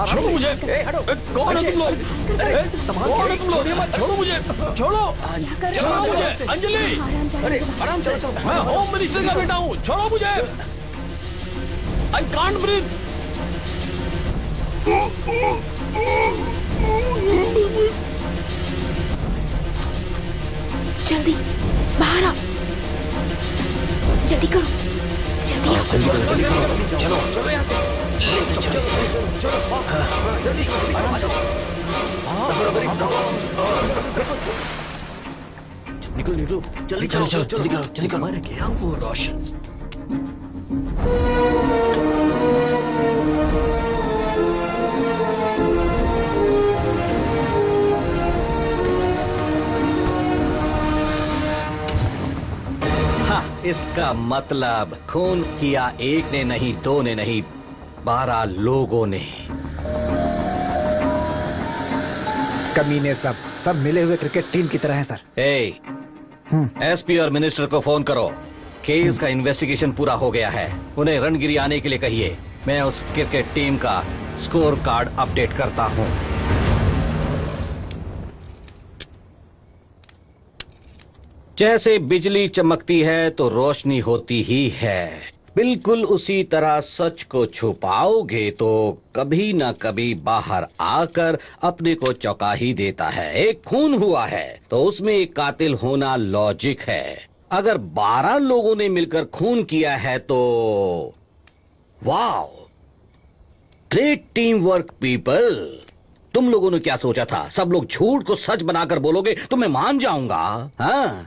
छोड़ो मुझे। कौन है तुम लोग? कौन है तुम लोग? छोड़ो मुझे, छोड़ो मुझे अंजलि। अरे आराम से, मैं होम मिनिस्टर का बेटा हूँ, छोड़ो मुझे। I can't breathe. जल्दी बाहर आओ, जल्दी करो, जल्दी आओ। चलो चलो यहाँ से, जल्दी निकलो निकलो, जल्दी चलो चलो जल्दी करो, जल्दी करो। मर गया वो रोशन। इसका मतलब खून किया एक ने नहीं, दो ने नहीं, 12 लोगों ने। कमीने सब मिले हुए क्रिकेट टीम की तरह हैं सर। एसपी और मिनिस्टर को फोन करो। केस का इन्वेस्टिगेशन पूरा हो गया है, उन्हें रणगिरी आने के लिए कहिए। मैं उस क्रिकेट टीम का स्कोर कार्ड अपडेट करता हूं। जैसे बिजली चमकती है तो रोशनी होती ही है, बिल्कुल उसी तरह सच को छुपाओगे तो कभी न कभी बाहर आकर अपने को चौंका ही देता है। एक खून हुआ है तो उसमें एक कातिल होना लॉजिक है। अगर 12 लोगों ने मिलकर खून किया है तो wow, great team work people. तुम लोगों ने क्या सोचा था? सब लोग झूठ को सच बनाकर बोलोगे तो मैं मान जाऊंगा? हाँ,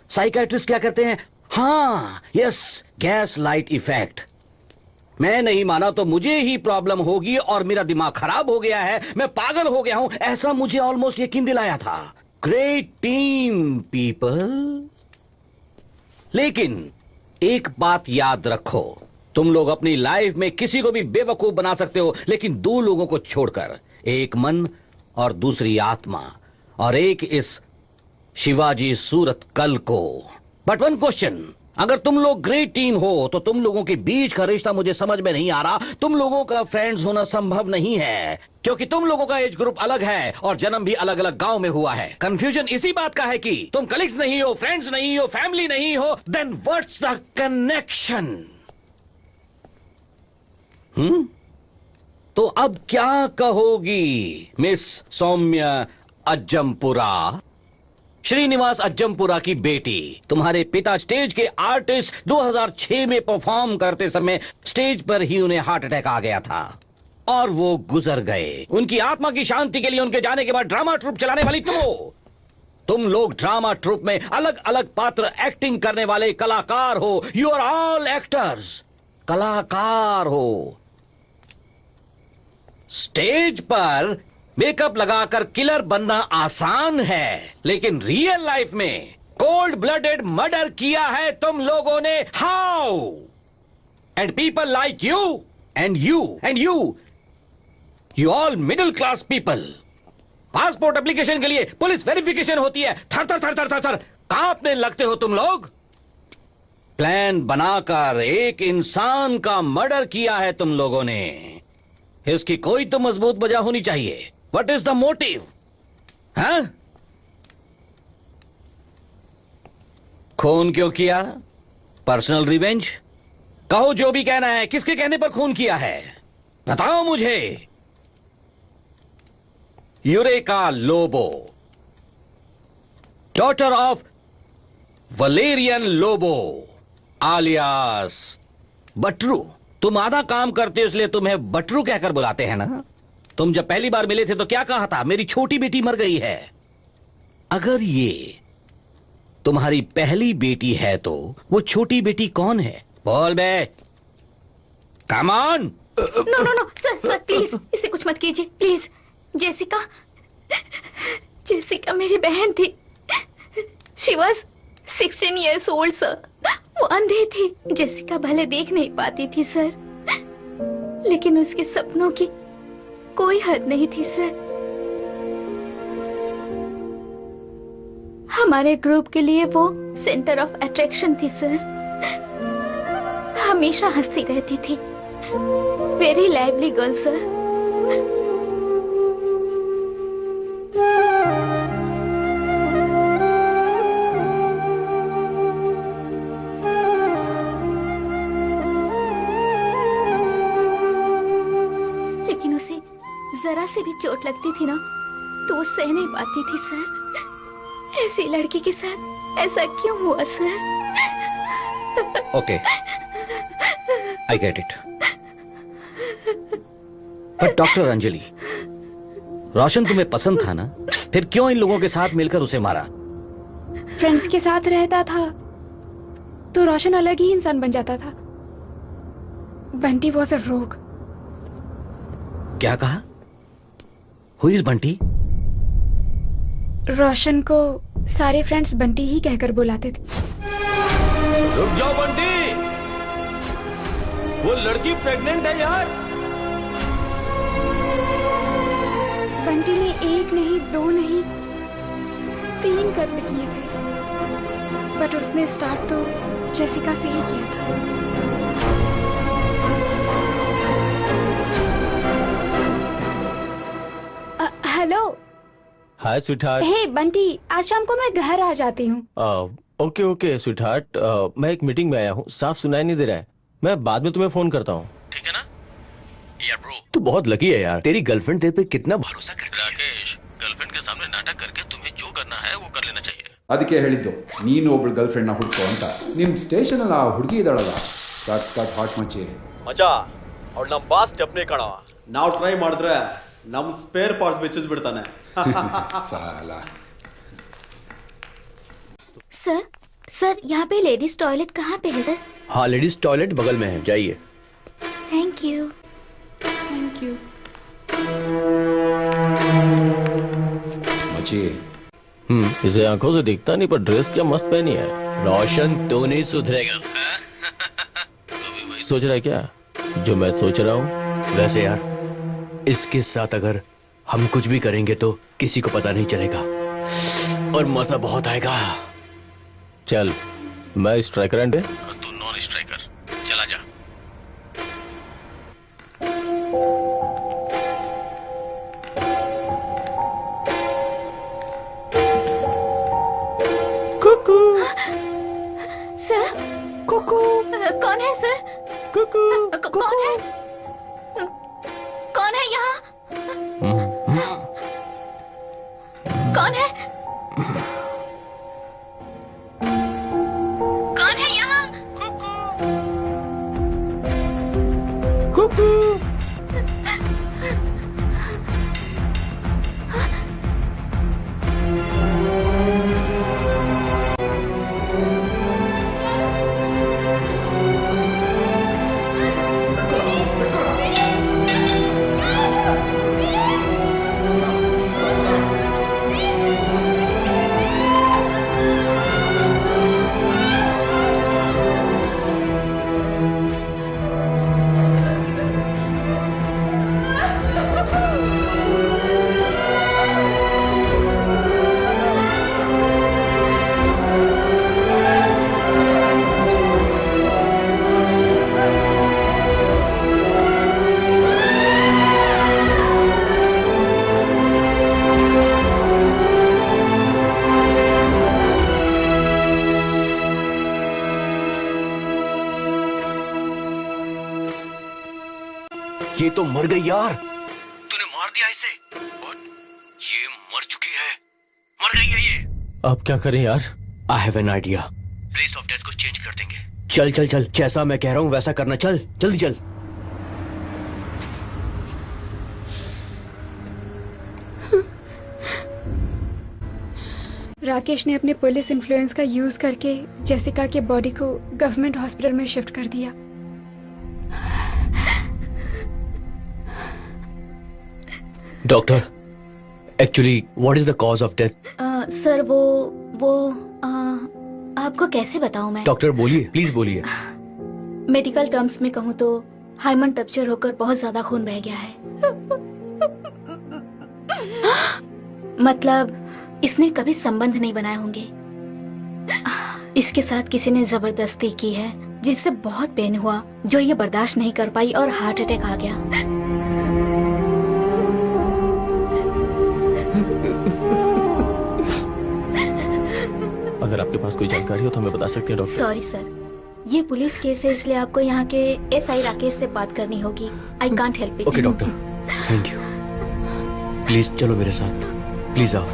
साइकियाट्रिस्ट क्या कहते हैं? हाँ यस, गैस लाइट इफेक्ट। मैं नहीं माना तो मुझे ही प्रॉब्लम होगी और मेरा दिमाग खराब हो गया है, मैं पागल हो गया हूं, ऐसा मुझे ऑलमोस्ट यकीन दिलाया था। Great team people. लेकिन एक बात याद रखो, तुम लोग अपनी लाइफ में किसी को भी बेवकूफ बना सकते हो, लेकिन 2 लोगों को छोड़कर, एक मन और दूसरी आत्मा, और एक इस शिवाजी सूरतकल को। बट वन क्वेश्चन, अगर तुम लोग ग्रेट टीम हो तो तुम लोगों के बीच का रिश्ता मुझे समझ में नहीं आ रहा। तुम लोगों का फ्रेंड्स होना संभव नहीं है, क्योंकि तुम लोगों का एज ग्रुप अलग है और जन्म भी अलग अलग गांव में हुआ है। कंफ्यूजन इसी बात का है कि तुम कलीग्स नहीं हो, फ्रेंड्स नहीं हो, फैमिली नहीं हो। Then what's the connection? तो अब क्या कहोगी मिस सौम्या अज्जमपुरा, श्रीनिवास अज्जमपुरा की बेटी। तुम्हारे पिता स्टेज के आर्टिस्ट 2006 में परफॉर्म करते समय स्टेज पर ही उन्हें हार्ट अटैक आ गया था और वो गुजर गए। उनकी आत्मा की शांति के लिए उनके जाने के बाद ड्रामा ट्रूप चलाने वाली तुम लोग ड्रामा ट्रूप में अलग अलग पात्र एक्टिंग करने वाले कलाकार हो। यू आर ऑल एक्टर्स, कलाकार हो। स्टेज पर मेकअप लगाकर किलर बनना आसान है, लेकिन रियल लाइफ में कोल्ड ब्लडेड मर्डर किया है तुम लोगों ने। How? And people like you and you all middle class people. Passport application के लिए पुलिस वेरिफिकेशन होती है, थर थर थर थर थर थर कांपने लगते हो तुम लोग। प्लान बनाकर एक इंसान का मर्डर किया है तुम लोगों ने। इसकी कोई तो मजबूत वजह होनी चाहिए। What is the motive? हाँ? खून क्यों किया? Personal revenge? कहो जो भी कहना है। किसके कहने पर खून किया है बताओ मुझे। Eureka Lobo, daughter of Valerian Lobo alias Batru. तुम आधा काम करते हो इसलिए तुम्हें बटरू कहकर बुलाते हैं ना। तुम जब पहली बार मिले थे तो क्या कहा था? मेरी छोटी बेटी मर गई है। अगर ये तुम्हारी पहली बेटी है तो वो छोटी बेटी कौन है? बोल बे, come on. No no no sir please इसे कुछ मत कीजिए प्लीज। जेसिका मेरी बहन थी। She was 16 years old sir. वो अंधी थी। जेसिका भले देख नहीं पाती थी सर, लेकिन उसके सपनों की कोई हद नहीं थी सर। हमारे ग्रुप के लिए वो सेंटर ऑफ अट्रैक्शन थी सर। हमेशा हंसती रहती थी। Very lively girl sir. लेकिन उसे जरा से भी चोट लगती थी ना तो वो सह नहीं पाती थी सर। ऐसी लड़की के साथ ऐसा क्यों हुआ sir? Okay, I get it. पर डॉक्टर अंजलि, रोशन तुम्हें पसंद था ना, फिर क्यों इन लोगों के साथ मिलकर उसे मारा? फ्रेंड्स के साथ रहता था तो रोशन अलग ही इंसान बन जाता था। बंटी वॉज अ रोग। क्या कहा? Who is Bunty? रोशन को सारे फ्रेंड्स बंटी ही कहकर बुलाते थे। रुक जाओ बंटी, वो लड़की प्रेग्नेंट है यार। बंटी ने 1 नहीं 2 नहीं 3 कत्ल किए थे, बट उसने स्टार्ट तो जेसिका से ही किया था। हेलो। हाय स्वीटहार्ट। हे बंटी, आज शाम को मैं घर आ जाती हूँ। ओके ओके स्वीटहार्ट, मैं एक मीटिंग में आया हूँ, साफ सुनाई नहीं दे रहा है। मैं बाद में तुम्हें फोन करता हूँ, ठीक है ना? यार ब्रो, तू बहुत लकी है यार। तेरी गर्लफ्रेंड तेरे पे कितना भरोसा करती है। राकेश, गर्लफ्रेंड के सामने नाटक करके तुम्हें जो करना है वो कर लेना चाहिए। ಅದಕ್ಕೆ ಹೇಳಿದ್ದು ನೀನು ಒಬ್ಬಳು ಗರ್ಲ್ಫ್ರೆಂಡ್ನ ಹುಡ್ಕೋ ಅಂತ. ನಿಮ್ಮ ಸ್ಟೇಷನಲ್ಲಿ ಆ ಹುಡುಗಿ ಇದ್ದಾಳಲ್ಲ, ಕಟ್ ಹಾಟ್ ಮಚ್ಚಿ ಮಚಾ, ಅವಳು ನಮ್ಮ ಬಾಸ್ ಟಪ್ನೆ ಕಣ. ನಾವು ಟ್ರೈ ಮಾಡಿದ್ರೆ ನಮ್ಮ ಸ್ಪೇರ್ ಪಾರ್ಟ್ಸ್ ಬೆಚ್ಚಿಸ್ ಬಿಡ್ತಾನೆ. ಸಾಲ. सर यहाँ पे लेडीज टॉयलेट कहाँ पे है सर? हाँ, लेडीज टॉयलेट बगल में है, जाइए। Thank you. Thank you. मची इसे आंखों से दिखता नहीं, पर ड्रेस क्या मस्त पहनी है। रोशन तो नहीं सुधरेगा। तो भी वही सोच रहा है क्या जो मैं सोच रहा हूँ? वैसे यार, इसके साथ अगर हम कुछ भी करेंगे तो किसी को पता नहीं चलेगा और मजा बहुत आएगा। चल, मैं स्ट्राइकर एंड तू नॉन स्ट्राइकर, चला जा। कुकू। सर, कुकू। कौन है सर? कुकू। कौन है? कौन है यहाँ? मर गई यार। तूने मार दिया इसे। और ये मर चुकी है, मर गई है ये। अब क्या करें यार? आई have an idea. Place of death को चेंज कर देंगे। चल चल चल, जैसा मैं कह रहा हूँ वैसा करना। चल जल्दी चल। राकेश ने अपने पुलिस इन्फ्लुएंस का यूज करके जेसिका के बॉडी को गवर्नमेंट हॉस्पिटल में शिफ्ट कर दिया। Doctor, actually what is the cause of death? Sir वो आपको कैसे बताऊं मैं? डॉक्टर बोलिए, प्लीज बोलिए। मेडिकल टर्म्स में कहूँ तो हाइमन टप्चर होकर बहुत ज्यादा खून बह गया है। मतलब इसने कभी संबंध नहीं बनाए होंगे। इसके साथ किसी ने जबरदस्ती की है जिससे बहुत पेन हुआ, जो ये बर्दाश्त नहीं कर पाई और हार्ट अटैक आ गया। अगर आपके पास कोई जानकारी हो तो हमें बता सकते हैं डॉक्टर। सॉरी सर, ये पुलिस केस है इसलिए आपको यहाँ के एसआई राकेश से बात करनी होगी। I can't help it. Okay doctor, thank you. Please चलो मेरे साथ, प्लीज आओ।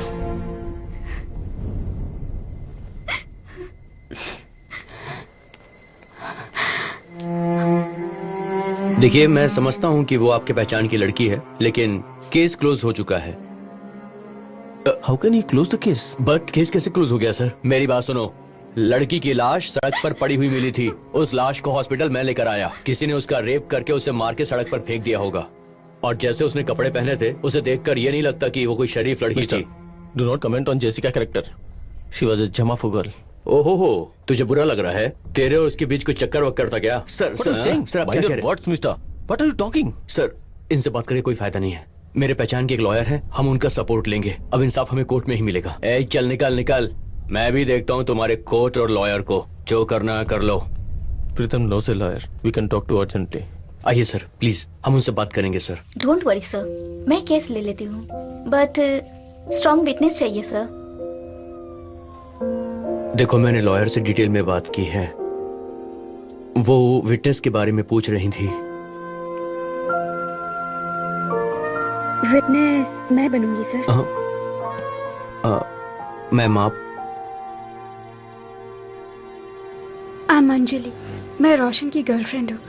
देखिए, मैं समझता हूं कि वो आपके पहचान की लड़की है, लेकिन केस क्लोज हो चुका है। How can he close the case? But case कैसे क्लोज हो गया सर? मेरी बात सुनो, लड़की की लाश सड़क पर पड़ी हुई मिली थी। उस लाश को हॉस्पिटल मैं लेकर आया। किसी ने उसका रेप करके उसे मार के सड़क पर फेंक दिया होगा। और जैसे उसने कपड़े पहने थे, उसे देखकर ये नहीं लगता कि वो कोई शरीफ लड़की थी। Do not comment on Jessica character. She was a जमाफू गर्ल। ओहो, तुझे बुरा लग रहा है? तेरे और उसके बीच कोई चक्कर वक्कर था क्या? सर सर आप क्या कह रहे हैं? What are you talking? Sir, इनसे बात करके कोई फायदा नहीं है। मेरे पहचान के एक लॉयर है, हम उनका सपोर्ट लेंगे। अब इंसाफ हमें कोर्ट में ही मिलेगा। ए चल निकल निकल, मैं भी देखता हूँ तुम्हारे कोर्ट और लॉयर को। जो करना है कर लो। Pritam knows a lawyer, we can talk to urgently. आइए सर, प्लीज, हम उनसे बात करेंगे सर। डोंट वरी सर, मैं केस ले लेती हूँ, बट स्ट्रॉन्ग विटनेस चाहिए सर। देखो, मैंने लॉयर से डिटेल में बात की है। वो विटनेस के बारे में पूछ रही थी। विटनेस मैं बनूंगी सर। मैम आप? आई एम अंजलि, मैं रोशन की गर्लफ्रेंड हूँ।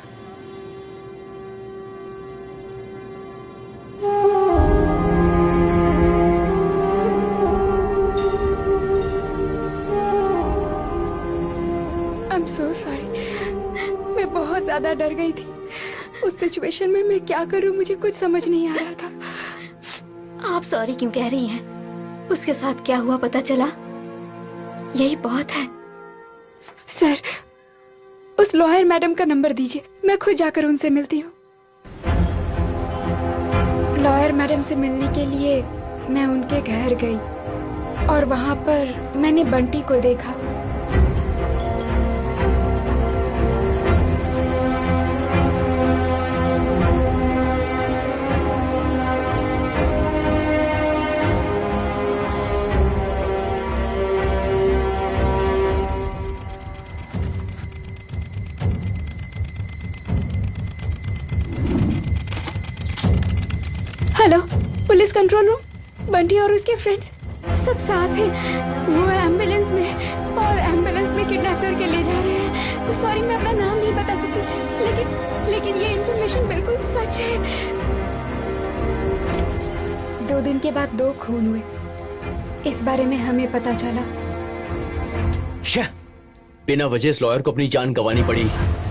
आई एम सो सॉरी, मैं बहुत ज्यादा डर गई थी। उस सिचुएशन में मैं क्या करूं, मुझे कुछ समझ नहीं आ रहा था। आप सॉरी क्यों कह रही हैं? उसके साथ क्या हुआ पता चला? यही बहुत है। सर, उस लॉयर मैडम का नंबर दीजिए, मैं खुद जाकर उनसे मिलती हूँ। लॉयर मैडम से मिलने के लिए मैं उनके घर गई और वहां पर मैंने बंटी को देखा। Hello, police control room. Bunty और उसके फ्रेंड्स सब साथ हैं। वो एम्बुलेंस में और एम्बुलेंस में किडनैप करके ले जा रहे हैं। सॉरी, मैं अपना नाम नहीं बता सकती, लेकिन ये इन्फॉर्मेशन बिल्कुल सच है। 2 दिन के बाद 2 खून हुए, इस बारे में हमें पता चला। बिना वजह इस लॉयर को अपनी जान गंवानी पड़ी।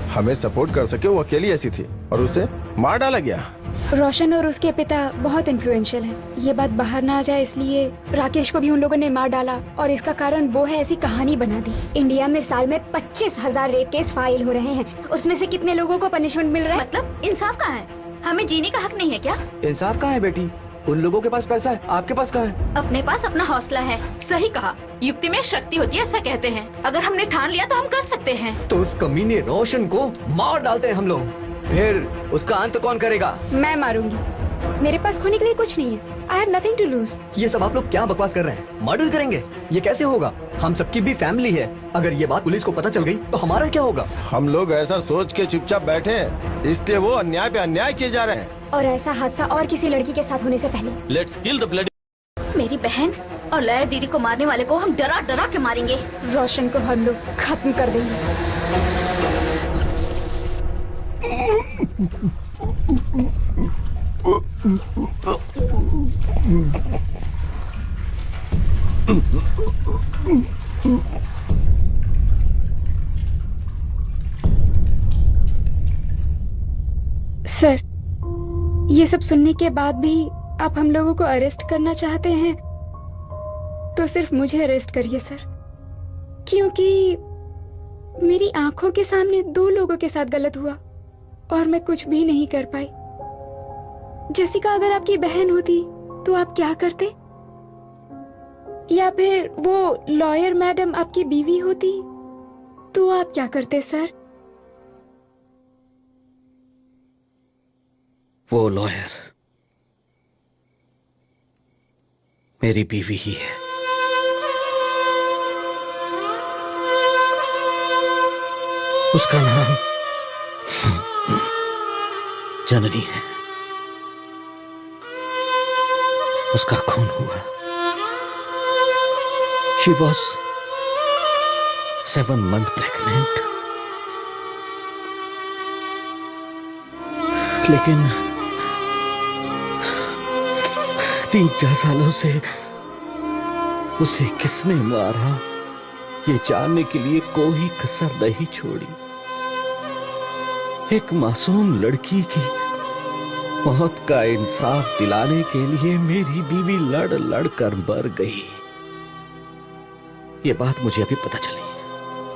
हमें सपोर्ट कर सके, वो अकेली ऐसी थी और उसे मार डाला गया। रोशन और उसके पिता बहुत इन्फ्लुएंशियल हैं। ये बात बाहर ना आ जाए इसलिए राकेश को भी उन लोगों ने मार डाला और इसका कारण वो है, ऐसी कहानी बना दी। इंडिया में साल में 25,000 रेप केस फाइल हो रहे हैं। उसमें से कितने लोगों को पनिशमेंट मिल रहा है? मतलब इंसाफ कहाँ है? हमें जीने का हक नहीं है क्या? इंसाफ कहाँ है बेटी? उन लोगों के पास पैसा है, आपके पास कहाँ है? अपने पास अपना हौसला है। सही कहा, युक्ति में शक्ति होती है, ऐसा कहते हैं। अगर हमने ठान लिया तो हम कर सकते हैं। तो उस कमीने रोशन को मार डालते हैं हम लोग। फिर उसका अंत कौन करेगा? मैं मारूंगी। मेरे पास खोने के लिए कुछ नहीं है। I have nothing to lose. ये सब आप लोग क्या बकवास कर रहे हैं? मर्डर करेंगे? ये कैसे होगा? हम सबकी भी फैमिली है। अगर ये बात पुलिस को पता चल गई तो हमारा क्या होगा? हम लोग ऐसा सोच के चुपचाप बैठे हैं, इसलिए वो अन्याय पे अन्याय किए जा रहे हैं। और ऐसा हादसा और किसी लड़की के साथ होने से पहले। Let's kill the bloody. मेरी बहन और लहर दीदी को मारने वाले को हम डरा डरा के मारेंगे। रोशन को हम लोग खत्म कर देंगे। सर, ये सब सुनने के बाद भी आप हम लोगों को अरेस्ट करना चाहते हैं तो सिर्फ मुझे अरेस्ट करिए सर, क्योंकि मेरी आंखों के सामने 2 लोगों के साथ गलत हुआ और मैं कुछ भी नहीं कर पाई। जेसिका अगर आपकी बहन होती तो आप क्या करते? या फिर वो लॉयर मैडम आपकी बीवी होती तो आप क्या करते सर? वो लॉयर मेरी बीवी ही है। उसका नाम जननी है। उसका खून हुआ। She was 7 months pregnant. लेकिन 3-4 सालों से उसे किसने मारा ये जानने के लिए कोई कसर नहीं छोड़ी। एक मासूम लड़की की मौत का इंसाफ दिलाने के लिए मेरी बीवी लड़ लड़ कर मर गई। ये बात मुझे अभी पता चली।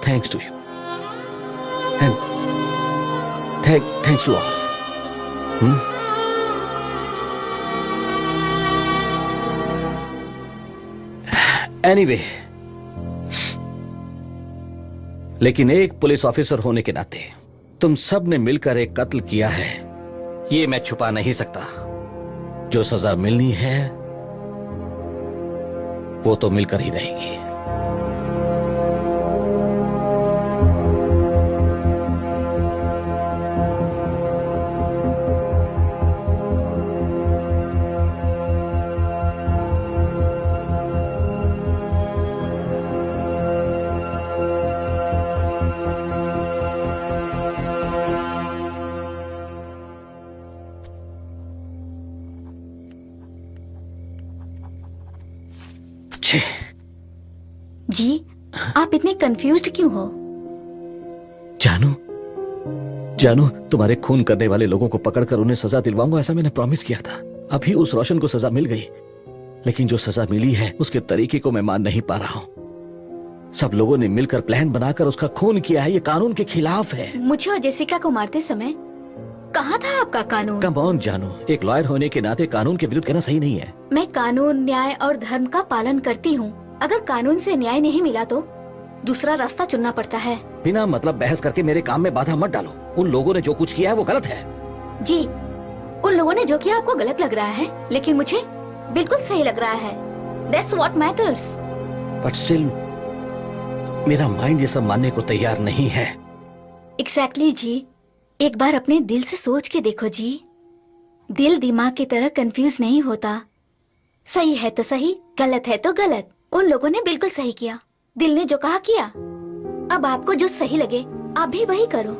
Thanks to you and thanks to all. Anyway, लेकिन एक पुलिस ऑफिसर होने के नाते तुम सब ने मिलकर एक कत्ल किया है, ये मैं छुपा नहीं सकता। जो सजा मिलनी है वो तो मिलकर ही रहेगी। जी, आप इतने कंफ्यूज्ड क्यों हो? जानू, तुम्हारे खून करने वाले लोगों को पकड़कर उन्हें सजा दिलवाऊंगा, ऐसा मैंने प्रॉमिस किया था। अभी उस रोशन को सजा मिल गई, लेकिन जो सजा मिली है उसके तरीके को मैं मान नहीं पा रहा हूं। सब लोगों ने मिलकर प्लान बनाकर उसका खून किया है, ये कानून के खिलाफ है। मुझे और जेसिका को मारते समय कहाँ था आपका कानून? कम ऑन जानू, एक लॉयर होने के नाते कानून के विरुद्ध कहना सही नहीं है। मैं कानून, न्याय और धर्म का पालन करती हूँ। अगर कानून से न्याय नहीं मिला तो दूसरा रास्ता चुनना पड़ता है। बिना मतलब बहस करके मेरे काम में बाधा मत डालो। उन लोगों ने जो कुछ किया है वो गलत है। जी, उन लोगों ने जो किया आपको गलत लग रहा है, लेकिन मुझे बिल्कुल सही लग रहा है। That's what matters. But still मेरा माइंड ये सब मानने को तैयार नहीं है। Exactly जी, एक बार अपने दिल से सोच के देखो जी। दिल दिमाग की तरह कंफ्यूज नहीं होता। सही है तो सही, गलत है तो गलत। उन लोगों ने बिल्कुल सही किया। दिल ने जो कहा किया। अब आपको जो सही लगे आप भी वही करो।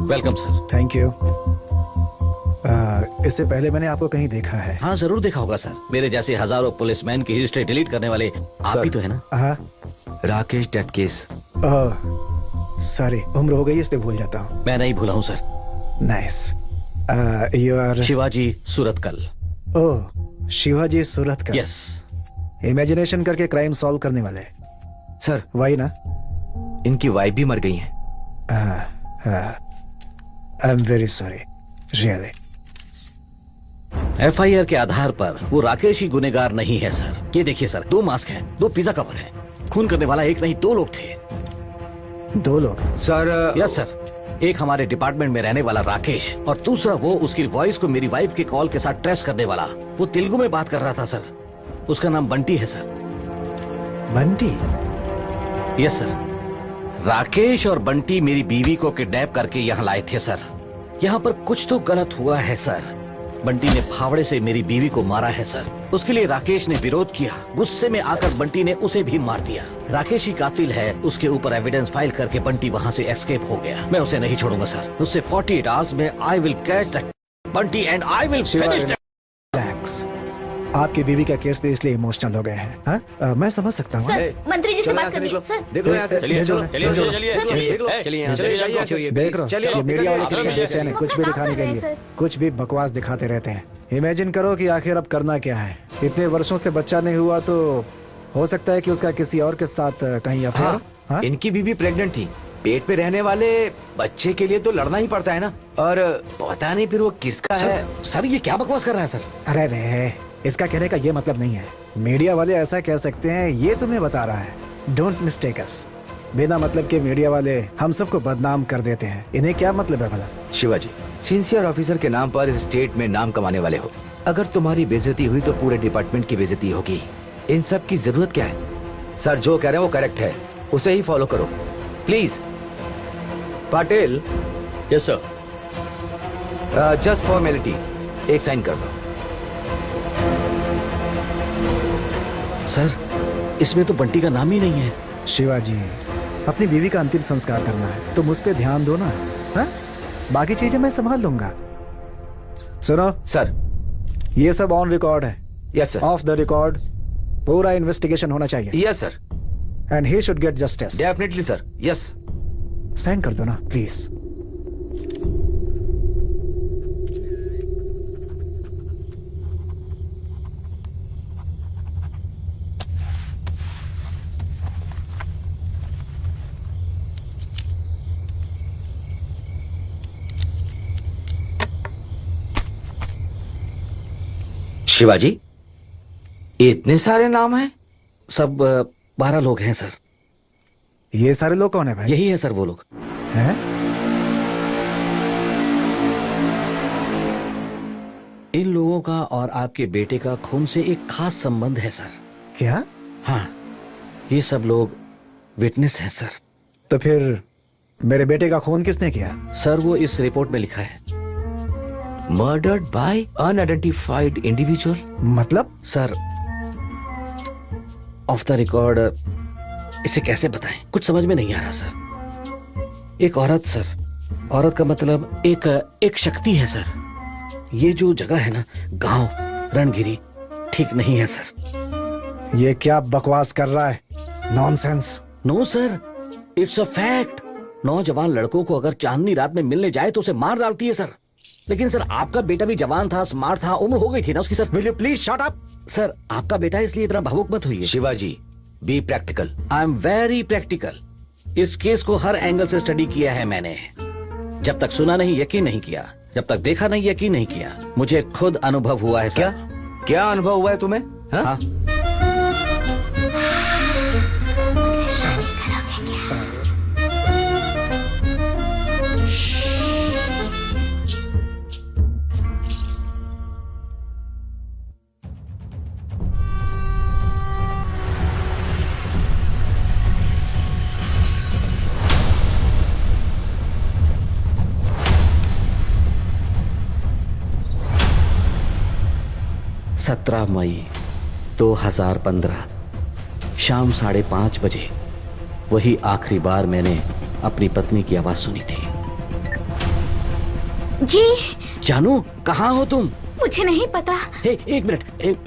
Welcome sir. Thank you. इससे पहले मैंने आपको कहीं देखा है। हाँ जरूर देखा होगा सर। मेरे जैसे हजारों पुलिसमैन की हिस्ट्री डिलीट करने वाले आप ही तो है ना? हाँ। Rakesh death case. सॉरी, उम्र हो गई इसलिए भूल जाता हूँ। मैं नहीं भूला हूँ sir. Nice. You are Shivaji Suratkal. Oh, Shivaji Suratkal. Yes. Imagination करके क्राइम सॉल्व करने वाले। सर वही ना? इनकी वाइफ भी मर गई है। I am very sorry, really. FIR के आधार पर वो राकेश ही गुनेगार नहीं है सर। ये देखिए सर, 2 मास्क हैं, 2 पिज्जा कवर हैं। खून करने वाला एक नहीं 2 लोग थे। 2 लोग? Sir yes sir. एक हमारे डिपार्टमेंट में रहने वाला राकेश और दूसरा वो उसकी वॉइस को मेरी वाइफ के कॉल के साथ ट्रेस करने वाला। वो तेलुगु में बात कर रहा था सर। उसका नाम बंटी है sir. Bunty? Yes sir. Rakesh और बंटी मेरी बीवी को किडनैप करके यहाँ लाए थे सर। यहाँ पर कुछ तो गलत हुआ है सर। बंटी ने फावड़े से मेरी बीवी को मारा है सर। उसके लिए राकेश ने विरोध किया। गुस्से में आकर बंटी ने उसे भी मार दिया। राकेश ही कातिल है। उसके ऊपर एविडेंस फाइल करके बंटी वहाँ से एस्केप हो गया। मैं उसे नहीं छोड़ूंगा सर। उससे 48 आवर्स में I will catch the Bunty and I will finish the. आपकी बीवी का केस थे इसलिए इमोशनल हो गए हैं। हाँ? मैं समझ सकता हूँ। मंत्री जी से बात करिए सर। देखो यहाँ से। चलिए चलिए देख रहा हूँ, ये मीडिया वाले कितने बेचैन है, कुछ भी दिखाने के लिए कुछ भी बकवास दिखाते रहते हैं। इमेजिन करो कि आखिर अब करना क्या है। इतने वर्षों से बच्चा नहीं हुआ तो हो सकता है कि उसका किसी और के साथ कहीं अफेयर। हाँ? इनकी बीवी प्रेग्नेंट थी। पेट पे रहने वाले बच्चे के लिए तो लड़ना ही पड़ता है ना। और पता नहीं फिर वो किसका है। सर ये क्या बकवास कर रहा है सर? अरे रे, इसका कहने का ये मतलब नहीं है। मीडिया वाले ऐसा कह सकते हैं, ये तुम्हें बता रहा है। डोंट मिस्टेक अस। बिना मतलब के मीडिया वाले हम सबको बदनाम कर देते हैं। इन्हें क्या मतलब है भला? शिवाजी, सिंसियर ऑफिसर के नाम पर इस स्टेट में नाम कमाने वाले हो। अगर तुम्हारी बेइज्जती हुई तो पूरे डिपार्टमेंट की बेइज्जती होगी। इन सब की जरूरत क्या है? सर जो कह रहे हैं वो करेक्ट है, उसे ही फॉलो करो please. Patil. Yes sir. Just formality, एक साइन कर दो। सर इसमें तो बंटी का नाम ही नहीं है। शिवाजी, अपनी बीवी का अंतिम संस्कार करना है, तुम उस पर ध्यान दो ना। हा? बाकी चीजें मैं संभाल लूंगा। सुनो सर, ये सब ऑन रिकॉर्ड है। Yes sir. Off the record पूरा इन्वेस्टिगेशन होना चाहिए। Yes sir. And he should get justice. Definitely sir. Yes. Sign कर दो ना प्लीज। शिवाजी, इतने सारे नाम हैं? सब 12 लोग हैं सर। ये सारे लोग कौन है भाई? यही है सर वो लोग। हैं? इन लोगों का और आपके बेटे का खून से एक खास संबंध है सर। क्या? हाँ, ये सब लोग विटनेस हैं सर। तो फिर मेरे बेटे का खून किसने किया? सर वो इस रिपोर्ट में लिखा है, मर्डर्ड बाय अनआइडेंटिफाइड इंडिविजुअल। मतलब? सर ऑफ द रिकॉर्ड इसे कैसे बताएं, कुछ समझ में नहीं आ रहा सर। एक औरत सर, औरत का मतलब एक शक्ति है सर। ये जो जगह है ना, गांव रणगिरी, ठीक नहीं है सर। ये क्या बकवास कर रहा है? Nonsense. No sir, it's a fact. नौजवान लड़कों को अगर चांदनी रात में मिलने जाए तो उसे मार डालती है सर। लेकिन सर आपका बेटा भी जवान था, स्मार्ट था, उम्र हो गई थी ना उसकी sir. Will you please shut up? Sir आपका बेटा है इसलिए इतना भावुक मत होइए। Shivaji, be practical. I am very practical. इस केस को हर एंगल से स्टडी किया है मैंने। जब तक सुना नहीं यकीन नहीं किया, जब तक देखा नहीं यकीन नहीं किया। मुझे खुद अनुभव हुआ है सर। क्या अनुभव हुआ है तुम्हें? हाँ? सत्रह मई 2015 शाम 5:30 बजे वही आखिरी बार मैंने अपनी पत्नी की आवाज सुनी थी। जी जानू कहाँ हो तुम? मुझे नहीं पता। एक मिनट,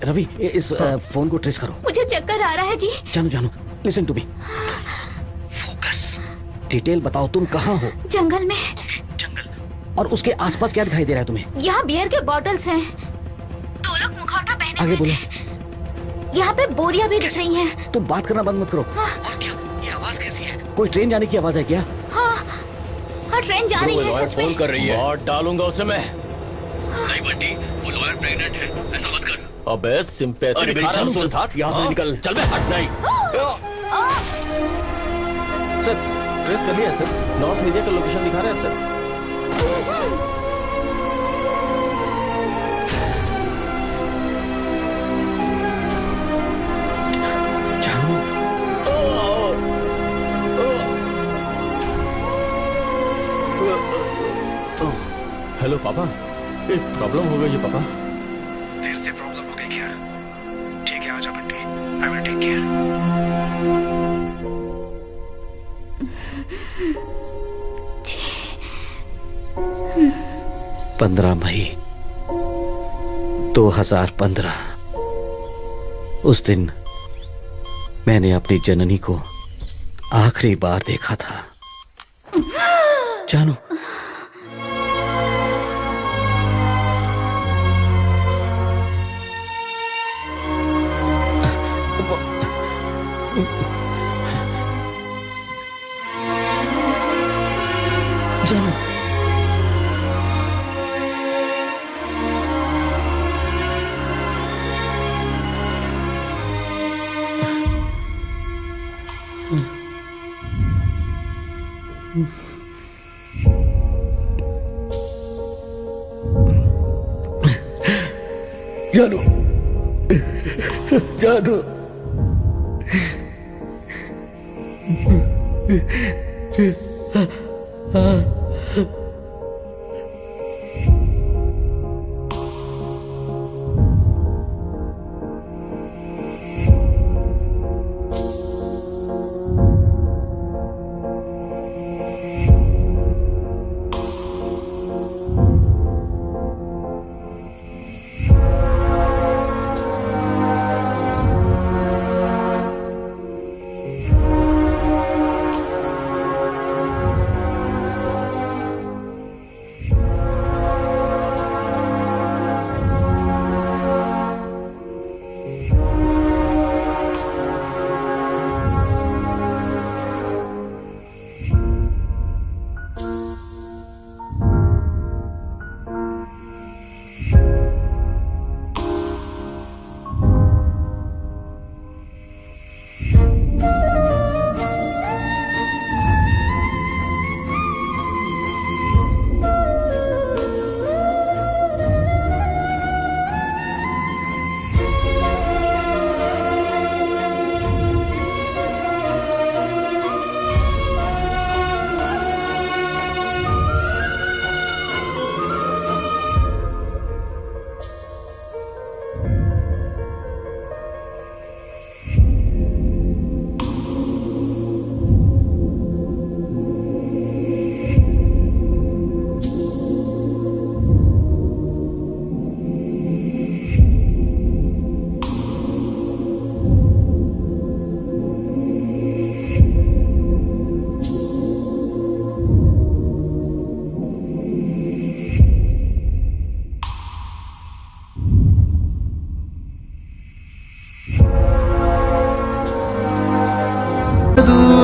रवि इस फोन को ट्रेस करो। मुझे चक्कर आ रहा है जी। जानू listen to me, focus, detail बताओ, तुम कहाँ हो? जंगल में। जंगल, और उसके आसपास क्या दिखाई दे रहा है तुम्हें? यहाँ बियर के बॉटल्स हैं, 2 लोग मुखौटा पहने आगे हुए बोलो। थे। यहाँ पे बोरियां भी दिख रही हैं। तुम बात करना बंद मत करो। हाँ। और क्या ये आवाज कैसी है? कोई ट्रेन जाने की आवाज है क्या? हाँ ट्रेन जा रही है सच में। फोन कर रही है। और डालूंगा उसे मैं। नहीं बंटी, वो लॉयर प्रेग्नेंट है, ऐसा मत कर। अबे सिंपैथी अरे दिखा रहा हूं चल तेरे साथ, यहाँ से निकल। चल बे, हट नहीं। सर ट्रेस कर लिया सर, नॉर्थ एरिया का लोकेशन दिखा रहा है सर। हेलो पापा, एक प्रॉब्लम हो गई है पापा। देर से प्रॉब्लम हो गई क्या? ठीक है, आजा Bunty, I will take care. 15 मई 2015, उस दिन मैंने अपनी जननी को आखिरी बार देखा था। जानू, जानू, जानू,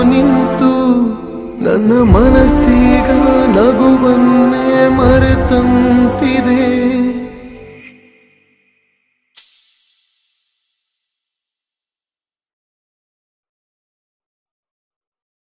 ನಿಂತು ನನ್ನ ಮನಸ್ಸೀಗ ನಗುವನ್ನೇ ಮರೆತಂತಿದೆ.